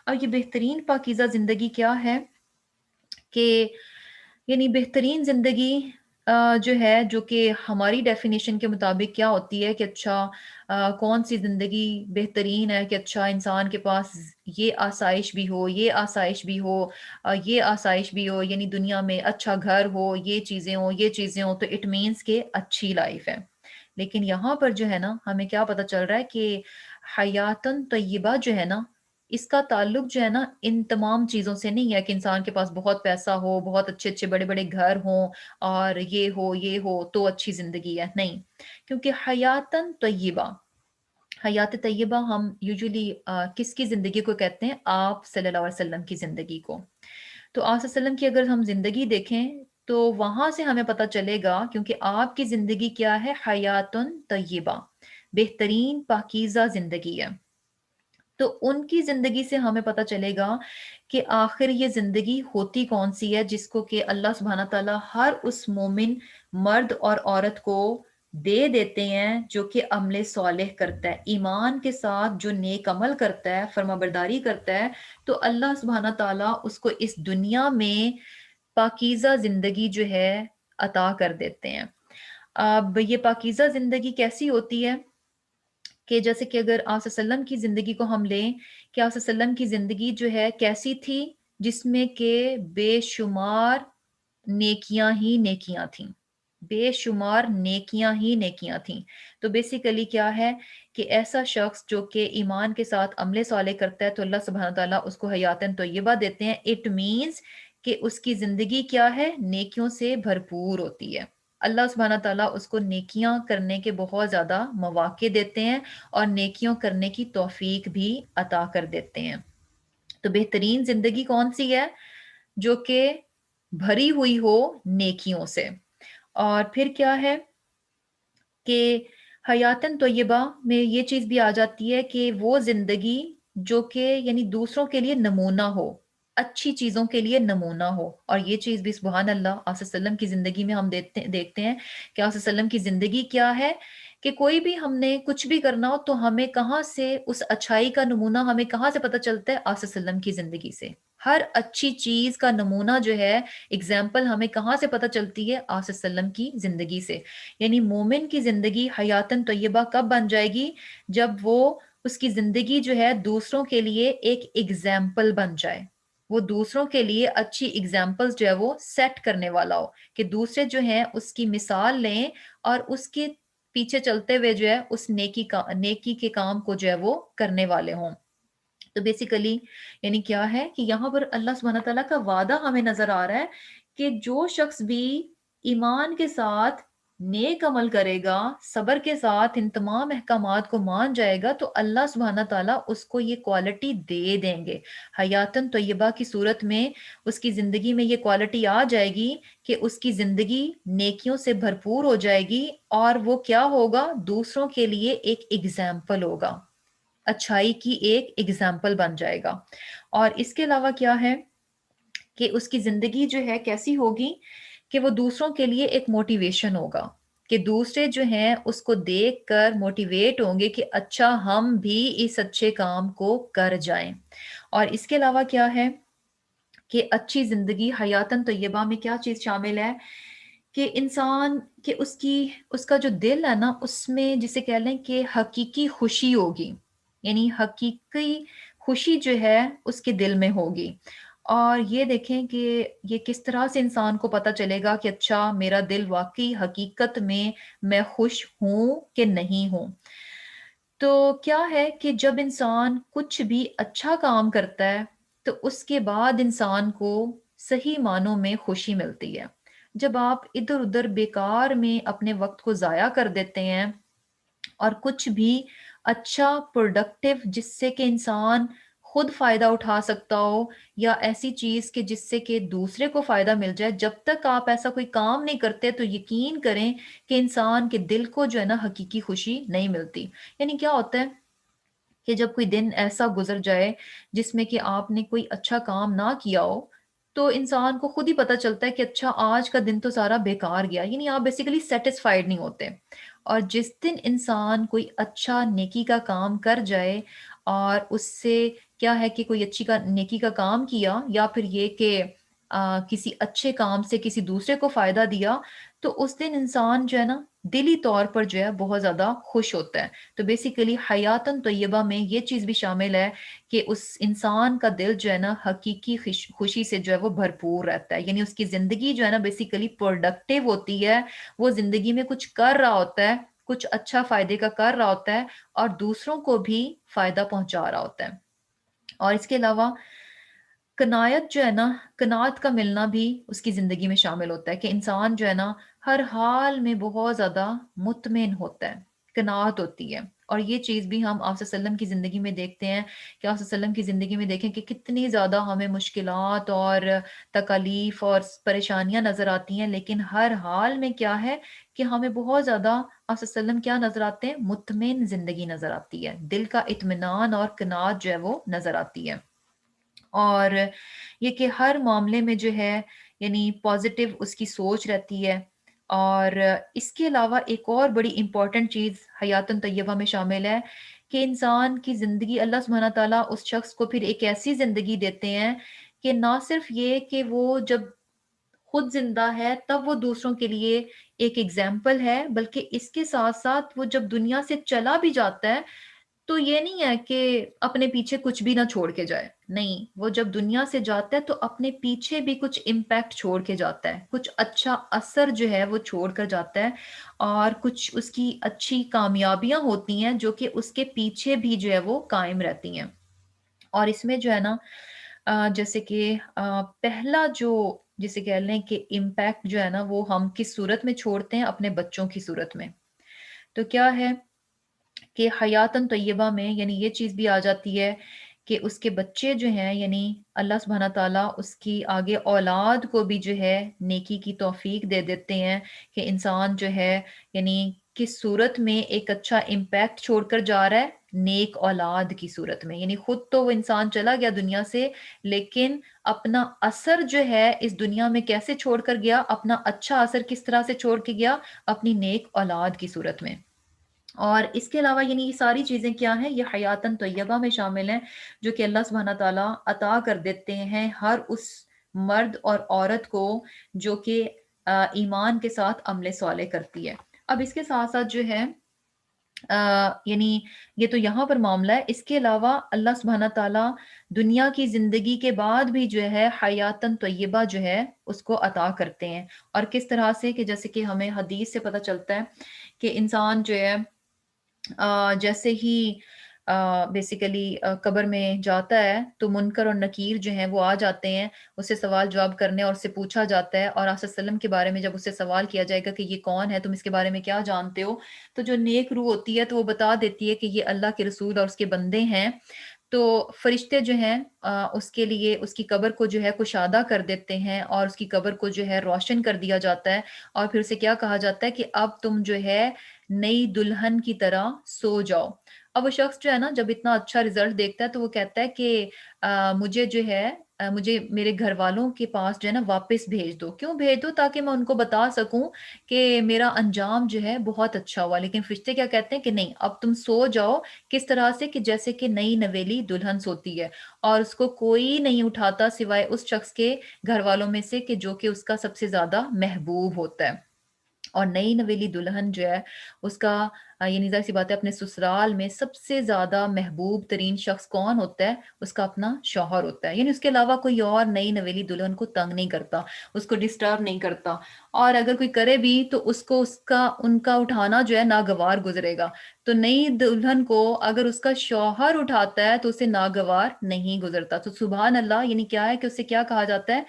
اب یہ بہترین پاکیزہ زندگی کیا ہے کہ یعنی بہترین زندگی جو ہے، جو کہ ہماری ڈیفینیشن کے مطابق کیا ہوتی ہے کہ اچھا کون سی زندگی بہترین ہے کہ اچھا انسان کے پاس یہ آسائش بھی ہو، یہ آسائش بھی ہو، یہ آسائش بھی ہو، یعنی دنیا میں اچھا گھر ہو، یہ چیزیں ہوں، یہ چیزیں ہوں، تو اٹ مینس کہ اچھی لائف ہے۔ لیکن یہاں پر جو ہے نا ہمیں کیا پتہ چل رہا ہے کہ حیاتن طیبہ جو ہے نا، اس کا تعلق جو ہے نا ان تمام چیزوں سے نہیں ہے کہ انسان کے پاس بہت پیسہ ہو، بہت اچھے اچھے بڑے بڑے گھر ہوں اور یہ ہو تو اچھی زندگی ہے، نہیں۔ کیونکہ حیاتن طیبہ، حیات طیبہ ہم یوزلی کس کی زندگی کو کہتے ہیں؟ آپ صلی اللہ علیہ وسلم کی زندگی کو۔ تو آپ صلی اللہ علیہ وسلم کی اگر ہم زندگی دیکھیں تو وہاں سے ہمیں پتہ چلے گا، کیونکہ آپ کی زندگی کیا ہے؟ حیاتن طیبہ، بہترین پاکیزہ زندگی ہے۔ تو ان کی زندگی سے ہمیں پتہ چلے گا کہ آخر یہ زندگی ہوتی کون سی ہے جس کو کہ اللہ سبحانہ تعالیٰ ہر اس مومن مرد اور عورت کو دے دیتے ہیں جو کہ عمل صالح کرتا ہے، ایمان کے ساتھ جو نیک عمل کرتا ہے، فرما برداری کرتا ہے، تو اللہ سبحانہ تعالیٰ اس کو اس دنیا میں پاکیزہ زندگی جو ہے عطا کر دیتے ہیں۔ اب یہ پاکیزہ زندگی کیسی ہوتی ہے کہ جیسے کہ اگر آپ صلی اللہ علیہ وسلم کی زندگی کو ہم لیں کہ آپ صلی اللہ علیہ وسلم کی زندگی جو ہے کیسی تھی؟ جس میں کہ بے شمار نیکیاں ہی نیکیاں تھیں، بے شمار نیکیاں ہی نیکیاں تھیں۔ تو بیسیکلی کیا ہے کہ ایسا شخص جو کہ ایمان کے ساتھ عمل صالح کرتا ہے تو اللہ سبحانہ تعالیٰ اس کو حیاتن طیبہ دیتے ہیں۔ اٹ مینس کہ اس کی زندگی کیا ہے؟ نیکیوں سے بھرپور ہوتی ہے۔ اللہ سبحانہ تعالیٰ اس کو نیکیاں کرنے کے بہت زیادہ مواقع دیتے ہیں اور نیکیوں کرنے کی توفیق بھی عطا کر دیتے ہیں۔ تو بہترین زندگی کون سی ہے؟ جو کہ بھری ہوئی ہو نیکیوں سے۔ اور پھر کیا ہے کہ حیاتن طیبہ میں یہ چیز بھی آ جاتی ہے کہ وہ زندگی جو کہ یعنی دوسروں کے لیے نمونہ ہو، اچھی چیزوں کے لیے نمونہ ہو۔ اور یہ چیز بھی سبحان اللہ آپ صلی اللہ علیہ وسلم کی زندگی میں ہم دیکھتے ہیں کہ آپ صلی اللہ علیہ وسلم کی زندگی کیا ہے کہ کوئی بھی ہم نے کچھ بھی کرنا ہو تو ہمیں کہاں سے اس اچھائی کا نمونہ ہمیں کہاں سے پتہ چلتا ہے؟ آپ صلی اللہ علیہ وسلم کی زندگی سے۔ ہر اچھی چیز کا نمونہ جو ہے، اگزامپل ہمیں کہاں سے پتہ چلتی ہے؟ آپ صلی اللہ علیہ وسلم کی زندگی سے۔ یعنی مومن کی زندگی حیاتن طیبہ کب بن جائے گی؟ جب وہ اس کی زندگی جو ہے دوسروں کے لیے ایک اگزامپل بن جائے، وہ دوسروں کے لیے اچھی اگزامپلز جو ہے وہ سیٹ کرنے والا ہو کہ دوسرے جو ہیں اس کی مثال لیں اور اس کے پیچھے چلتے ہوئے جو ہے اس نیکی کے کام کو جو ہے وہ کرنے والے ہوں۔ تو بیسیکلی یعنی کیا ہے کہ یہاں پر اللہ سبحانہ تعالیٰ کا وعدہ ہمیں نظر آ رہا ہے کہ جو شخص بھی ایمان کے ساتھ نیک عمل کرے گا، صبر کے ساتھ ان تمام احکامات کو مان جائے گا، تو اللہ سبحانہ تعالیٰ اس کو یہ کوالٹی دے دیں گے۔ حیاتن طیبہ کی صورت میں اس کی زندگی میں یہ کوالٹی آ جائے گی کہ اس کی زندگی نیکیوں سے بھرپور ہو جائے گی اور وہ کیا ہوگا؟ دوسروں کے لیے ایک ایگزامپل ہوگا، اچھائی کی ایک ایگزامپل بن جائے گا۔ اور اس کے علاوہ کیا ہے کہ اس کی زندگی جو ہے کیسی ہوگی کہ وہ دوسروں کے لیے ایک موٹیویشن ہوگا، کہ دوسرے جو ہیں اس کو دیکھ کر موٹیویٹ ہوں گے کہ اچھا ہم بھی اس اچھے کام کو کر جائیں۔ اور اس کے علاوہ کیا ہے کہ اچھی زندگی حیاتن طیبہ میں کیا چیز شامل ہے کہ انسان کہ اس کا جو دل ہے نا اس میں جسے کہہ لیں کہ حقیقی خوشی ہوگی، یعنی حقیقی خوشی جو ہے اس کے دل میں ہوگی۔ اور یہ دیکھیں کہ یہ کس طرح سے انسان کو پتہ چلے گا کہ اچھا میرا دل واقعی حقیقت میں خوش ہوں کہ نہیں ہوں۔ تو کیا ہے کہ جب انسان کچھ بھی اچھا کام کرتا ہے تو اس کے بعد انسان کو صحیح معنوں میں خوشی ملتی ہے۔ جب آپ ادھر ادھر بیکار میں اپنے وقت کو ضائع کر دیتے ہیں اور کچھ بھی اچھا پروڈکٹیو جس سے کہ انسان خود فائدہ اٹھا سکتا ہو یا ایسی چیز کہ جس سے کہ دوسرے کو فائدہ مل جائے، جب تک آپ ایسا کوئی کام نہیں کرتے تو یقین کریں کہ انسان کے دل کو جو ہے نا حقیقی خوشی نہیں ملتی۔ یعنی کیا ہوتا ہے کہ جب کوئی دن ایسا گزر جائے جس میں کہ آپ نے کوئی اچھا کام نہ کیا ہو، تو انسان کو خود ہی پتہ چلتا ہے کہ اچھا آج کا دن تو سارا بیکار گیا، یعنی آپ بیسیکلی سیٹسفائیڈ نہیں ہوتے۔ اور جس دن انسان کوئی اچھا نیکی کا کام کر جائے اور اس سے کیا ہے کہ کوئی اچھی کا نیکی کا کام کیا یا پھر یہ کہ کسی اچھے کام سے کسی دوسرے کو فائدہ دیا، تو اس دن انسان جو ہے نا دلی طور پر جو ہے بہت زیادہ خوش ہوتا ہے۔ تو بیسیکلی حیاتن طیبہ میں یہ چیز بھی شامل ہے کہ اس انسان کا دل جو ہے نا حقیقی خوشی سے جو ہے وہ بھرپور رہتا ہے، یعنی اس کی زندگی جو ہے نا بیسیکلی پروڈکٹیو ہوتی ہے، وہ زندگی میں کچھ کر رہا ہوتا ہے، کچھ اچھا فائدے کا کر رہا ہوتا ہے اور دوسروں کو بھی فائدہ پہنچا رہا ہوتا ہے۔ اور اس کے علاوہ کنایت جو ہے نا، کنات کا ملنا بھی اس کی زندگی میں شامل ہوتا ہے کہ انسان جو ہے نا ہر حال میں بہت زیادہ مطمئن ہوتا ہے، کنات ہوتی ہے۔ اور یہ چیز بھی ہم آپ صلی اللہ علیہ وسلم کی زندگی میں دیکھتے ہیں کہ آپ صلی اللہ علیہ وسلم کی زندگی میں دیکھیں کہ کتنی زیادہ ہمیں مشکلات اور تکالیف اور پریشانیاں نظر آتی ہیں، لیکن ہر حال میں کیا ہے کہ ہمیں بہت زیادہ آپ صلی اللہ علیہ وسلم کیا نظر آتے ہیں، مطمئن زندگی نظر آتی ہے، دل کا اطمینان اور کنات جو ہے وہ نظر آتی ہے۔ اور یہ کہ ہر معاملے میں جو ہے یعنی پازیٹیو اس کی سوچ رہتی ہے۔ اور اس کے علاوہ ایک اور بڑی امپورٹنٹ چیز حیات طیبہ میں شامل ہے کہ انسان کی زندگی اللہ سبحانہ تعالیٰ اس شخص کو پھر ایک ایسی زندگی دیتے ہیں کہ نہ صرف یہ کہ وہ جب خود زندہ ہے تب وہ دوسروں کے لیے ایک ایگزامپل ہے، بلکہ اس کے ساتھ ساتھ وہ جب دنیا سے چلا بھی جاتا ہے تو یہ نہیں ہے کہ اپنے پیچھے کچھ بھی نہ چھوڑ کے جائے، نہیں، وہ جب دنیا سے جاتا ہے تو اپنے پیچھے بھی کچھ امپیکٹ چھوڑ کے جاتا ہے، کچھ اچھا اثر جو ہے وہ چھوڑ کر جاتا ہے، اور کچھ اس کی اچھی کامیابیاں ہوتی ہیں جو کہ اس کے پیچھے بھی جو ہے وہ قائم رہتی ہیں۔ اور اس میں جو ہے نا جیسے کہ پہلا جو جسے کہہ لیں کہ امپیکٹ جو ہے نا وہ ہم کس صورت میں چھوڑتے ہیں، اپنے بچوں کی صورت میں۔ تو کیا ہے کہ حیاتن طیبہ میں یعنی یہ چیز بھی آ جاتی ہے کہ اس کے بچے جو ہیں یعنی اللہ سبحانہ تعالیٰ اس کی آگے اولاد کو بھی جو ہے نیکی کی توفیق دے دیتے ہیں کہ انسان جو ہے یعنی کس صورت میں ایک اچھا امپیکٹ چھوڑ کر جا رہا ہے، نیک اولاد کی صورت میں، یعنی خود تو وہ انسان چلا گیا دنیا سے، لیکن اپنا اثر جو ہے اس دنیا میں کیسے چھوڑ کر گیا، اپنا اچھا اثر کس طرح سے چھوڑ کے گیا، اپنی نیک اولاد کی صورت میں۔ اور اس کے علاوہ یعنی یہ ساری چیزیں کیا ہیں، یہ حیاتن طیبہ میں شامل ہیں جو کہ اللہ سبحانہ تعالیٰ عطا کر دیتے ہیں ہر اس مرد اور عورت کو جو کہ ایمان کے ساتھ عمل صالح کرتی ہے۔ اب اس کے ساتھ ساتھ جو ہے یعنی یہ تو یہاں پر معاملہ ہے، اس کے علاوہ اللہ سبحانہ تعالیٰ دنیا کی زندگی کے بعد بھی جو ہے حیاتن طیبہ جو ہے اس کو عطا کرتے ہیں۔ اور کس طرح سے کہ جیسے کہ ہمیں حدیث سے پتہ چلتا ہے کہ انسان جو ہے جیسے ہی بیسیکلی قبر میں جاتا ہے تو منکر اور نکیر جو ہیں وہ آ جاتے ہیں اس سے سوال جواب کرنے، اور اس سے پوچھا جاتا ہے، اور آپ صلی اللہ علیہ وسلم کے بارے میں جب اس سے سوال کیا جائے گا کہ یہ کون ہے، تم اس کے بارے میں کیا جانتے ہو، تو جو نیک روح ہوتی ہے تو وہ بتا دیتی ہے کہ یہ اللہ کے رسول اور اس کے بندے ہیں۔ تو فرشتے جو ہیں اس کے لیے اس کی قبر کو جو ہے کشادہ کر دیتے ہیں اور اس کی قبر کو جو ہے روشن کر دیا جاتا ہے، اور پھر اسے کیا کہا جاتا ہے کہ اب تم جو ہے نئی دلہن کی طرح سو جاؤ۔ اب وہ شخص جو ہے نا جب اتنا اچھا رزلٹ دیکھتا ہے تو وہ کہتا ہے کہ مجھے جو ہے مجھے میرے گھر والوں کے پاس جو ہے نا واپس بھیج دو، کیوں بھیج دو؟ تاکہ میں ان کو بتا سکوں کہ میرا انجام جو ہے بہت اچھا ہوا۔ لیکن فرشتے کیا کہتے ہیں کہ نہیں، اب تم سو جاؤ، کس طرح سے کہ جیسے کہ نئی نویلی دلہن سوتی ہے، اور اس کو کوئی نہیں اٹھاتا سوائے اس شخص کے گھر والوں میں سے کہ جو کہ اس کا سب سے زیادہ محبوب ہوتا ہے۔ اور نئی نویلی دلہن جو ہے اس کا یعنی ظاہر سی بات ہے اپنے سسرال میں سب سے زیادہ محبوب ترین شخص کون ہوتا ہے؟ اس کا اپنا شوہر ہوتا ہے، یعنی اس کے علاوہ کوئی اور نئی نویلی دلہن کو تنگ نہیں کرتا، اس کو ڈسٹرب نہیں کرتا، اور اگر کوئی کرے بھی تو اس کو ان کا اٹھانا جو ہے ناگوار گزرے گا۔ تو نئی دلہن کو اگر اس کا شوہر اٹھاتا ہے تو اسے ناگوار نہیں گزرتا۔ تو سبحان اللہ، یعنی کیا ہے کہ اسے کیا کہا جاتا ہے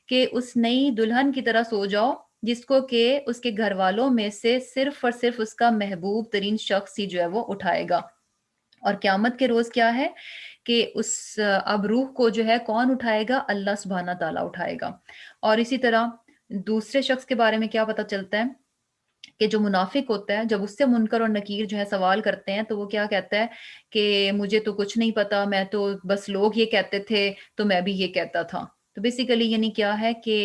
کہ اس نئی دلہن کی طرح سو جاؤ جس کو کہ اس کے گھر والوں میں سے صرف اور صرف اس کا محبوب ترین شخص ہی جو ہے وہ اٹھائے گا۔ اور قیامت کے روز کیا ہے کہ اس اب روح کو جو ہے کون اٹھائے گا؟ اللہ سبحانہ تعالیٰ اٹھائے گا۔ اور اسی طرح دوسرے شخص کے بارے میں کیا پتہ چلتا ہے کہ جو منافق ہوتا ہے، جب اس سے منکر اور نکیر جو ہے سوال کرتے ہیں تو وہ کیا کہتا ہے کہ مجھے تو کچھ نہیں پتا، میں تو بس لوگ یہ کہتے تھے تو میں بھی یہ کہتا تھا۔ تو بیسیکلی یعنی کیا ہے کہ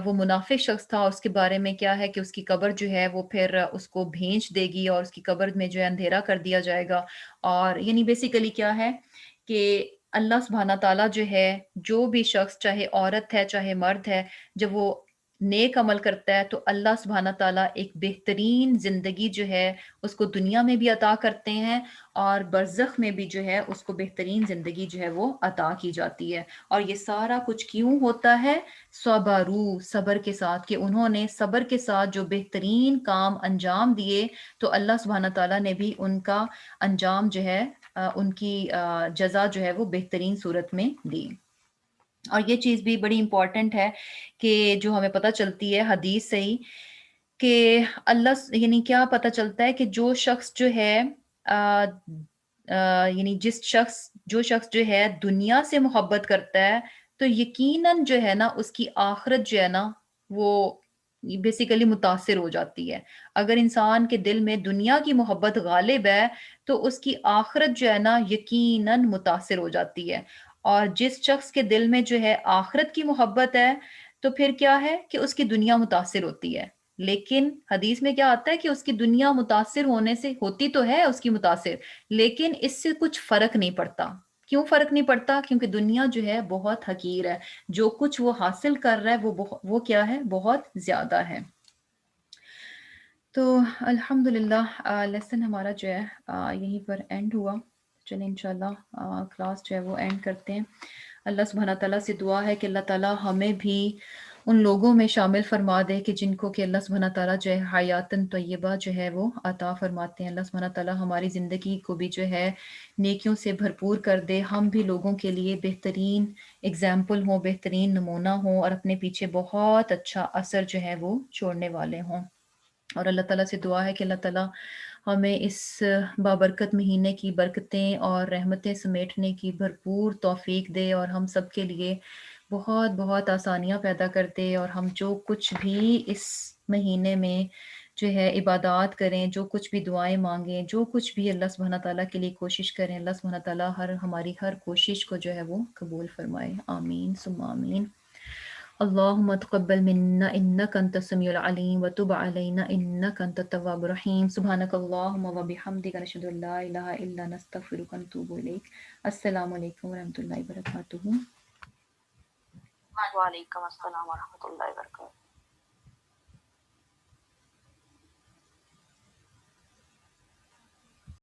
وہ منافق شخص تھا، اس کے بارے میں کیا ہے کہ اس کی قبر جو ہے وہ پھر اس کو بھینچ دے گی اور اس کی قبر میں جو ہے اندھیرا کر دیا جائے گا۔ اور یعنی بیسیکلی کیا ہے کہ اللہ سبحانہ تعالیٰ جو ہے، جو بھی شخص چاہے عورت ہے چاہے مرد ہے، جب وہ نیک عمل کرتا ہے تو اللہ سبحانہ تعالیٰ ایک بہترین زندگی جو ہے اس کو دنیا میں بھی عطا کرتے ہیں، اور برزخ میں بھی جو ہے اس کو بہترین زندگی جو ہے وہ عطا کی جاتی ہے۔ اور یہ سارا کچھ کیوں ہوتا ہے؟ صبرو، صبر کے ساتھ، کہ انہوں نے صبر کے ساتھ جو بہترین کام انجام دیے تو اللہ سبحانہ تعالیٰ نے بھی ان کا انجام جو ہے ان کی جزا جو ہے وہ بہترین صورت میں دی۔ اور یہ چیز بھی بڑی امپورٹنٹ ہے کہ جو ہمیں پتہ چلتی ہے حدیث سے ہی، کہ یعنی کیا پتہ چلتا ہے کہ جو شخص جو ہے یعنی جو شخص جو ہے دنیا سے محبت کرتا ہے تو یقیناً جو ہے نا اس کی آخرت جو ہے نا وہ بیسیکلی متاثر ہو جاتی ہے۔ اگر انسان کے دل میں دنیا کی محبت غالب ہے تو اس کی آخرت جو ہے نا یقیناً متاثر ہو جاتی ہے۔ اور جس شخص کے دل میں جو ہے آخرت کی محبت ہے تو پھر کیا ہے کہ اس کی دنیا متاثر ہوتی ہے۔ لیکن حدیث میں کیا آتا ہے کہ اس کی دنیا متاثر ہونے سے ہوتی تو ہے اس کی متاثر، لیکن اس سے کچھ فرق نہیں پڑتا۔ کیوں فرق نہیں پڑتا؟ کیونکہ دنیا جو ہے بہت حقیر ہے، جو کچھ وہ حاصل کر رہا ہے وہ کیا ہے؟ بہت زیادہ ہے۔ تو الحمدللہ لیسن ہمارا جو ہے یہیں پر اینڈ ہوا۔ چلیں انشاءاللہ کلاس جو ہے وہ اینڈ کرتے ہیں۔ اللہ سبحانہ تعالیٰ سے دعا ہے کہ اللہ تعالیٰ ہمیں بھی ان لوگوں میں شامل فرما دے کہ جن کو کہ اللہ سبحانہ تعالیٰ جو ہے حیاتن طیبہ جو ہے وہ عطا فرماتے ہیں۔ اللہ سبحانہ تعالیٰ ہماری زندگی کو بھی جو ہے نیکیوں سے بھرپور کر دے، ہم بھی لوگوں کے لیے بہترین اگزامپل ہوں، بہترین نمونہ ہوں، اور اپنے پیچھے بہت اچھا اثر جو ہے وہ چھوڑنے والے ہوں۔ اور اللہ تعالیٰ سے دعا ہے کہ اللہ تعالیٰ ہمیں اس بابرکت مہینے کی برکتیں اور رحمتیں سمیٹنے کی بھرپور توفیق دے، اور ہم سب کے لیے بہت بہت آسانیاں پیدا کر دے، اور ہم جو کچھ بھی اس مہینے میں جو ہے عبادات کریں، جو کچھ بھی دعائیں مانگیں، جو کچھ بھی اللہ سبحانہ تعالیٰ کے لیے کوشش کریں، اللہ سبحانہ تعالیٰ ہماری ہر کوشش کو جو ہے وہ قبول فرمائے۔ آمین ثم آمین۔ اللهم تقبل منا إنك أنت السميع العليم وتب علينا إنك أنت التواب الرحيم سبحانك اللهم وبحمدك نشهد أن لا إله إلا نستغفرك ونتوب إليك۔ السلام علیکم ورحمۃ اللہ وبرکاتہ۔ وعلیکم السلام ورحمۃ اللہ وبرکاتہ۔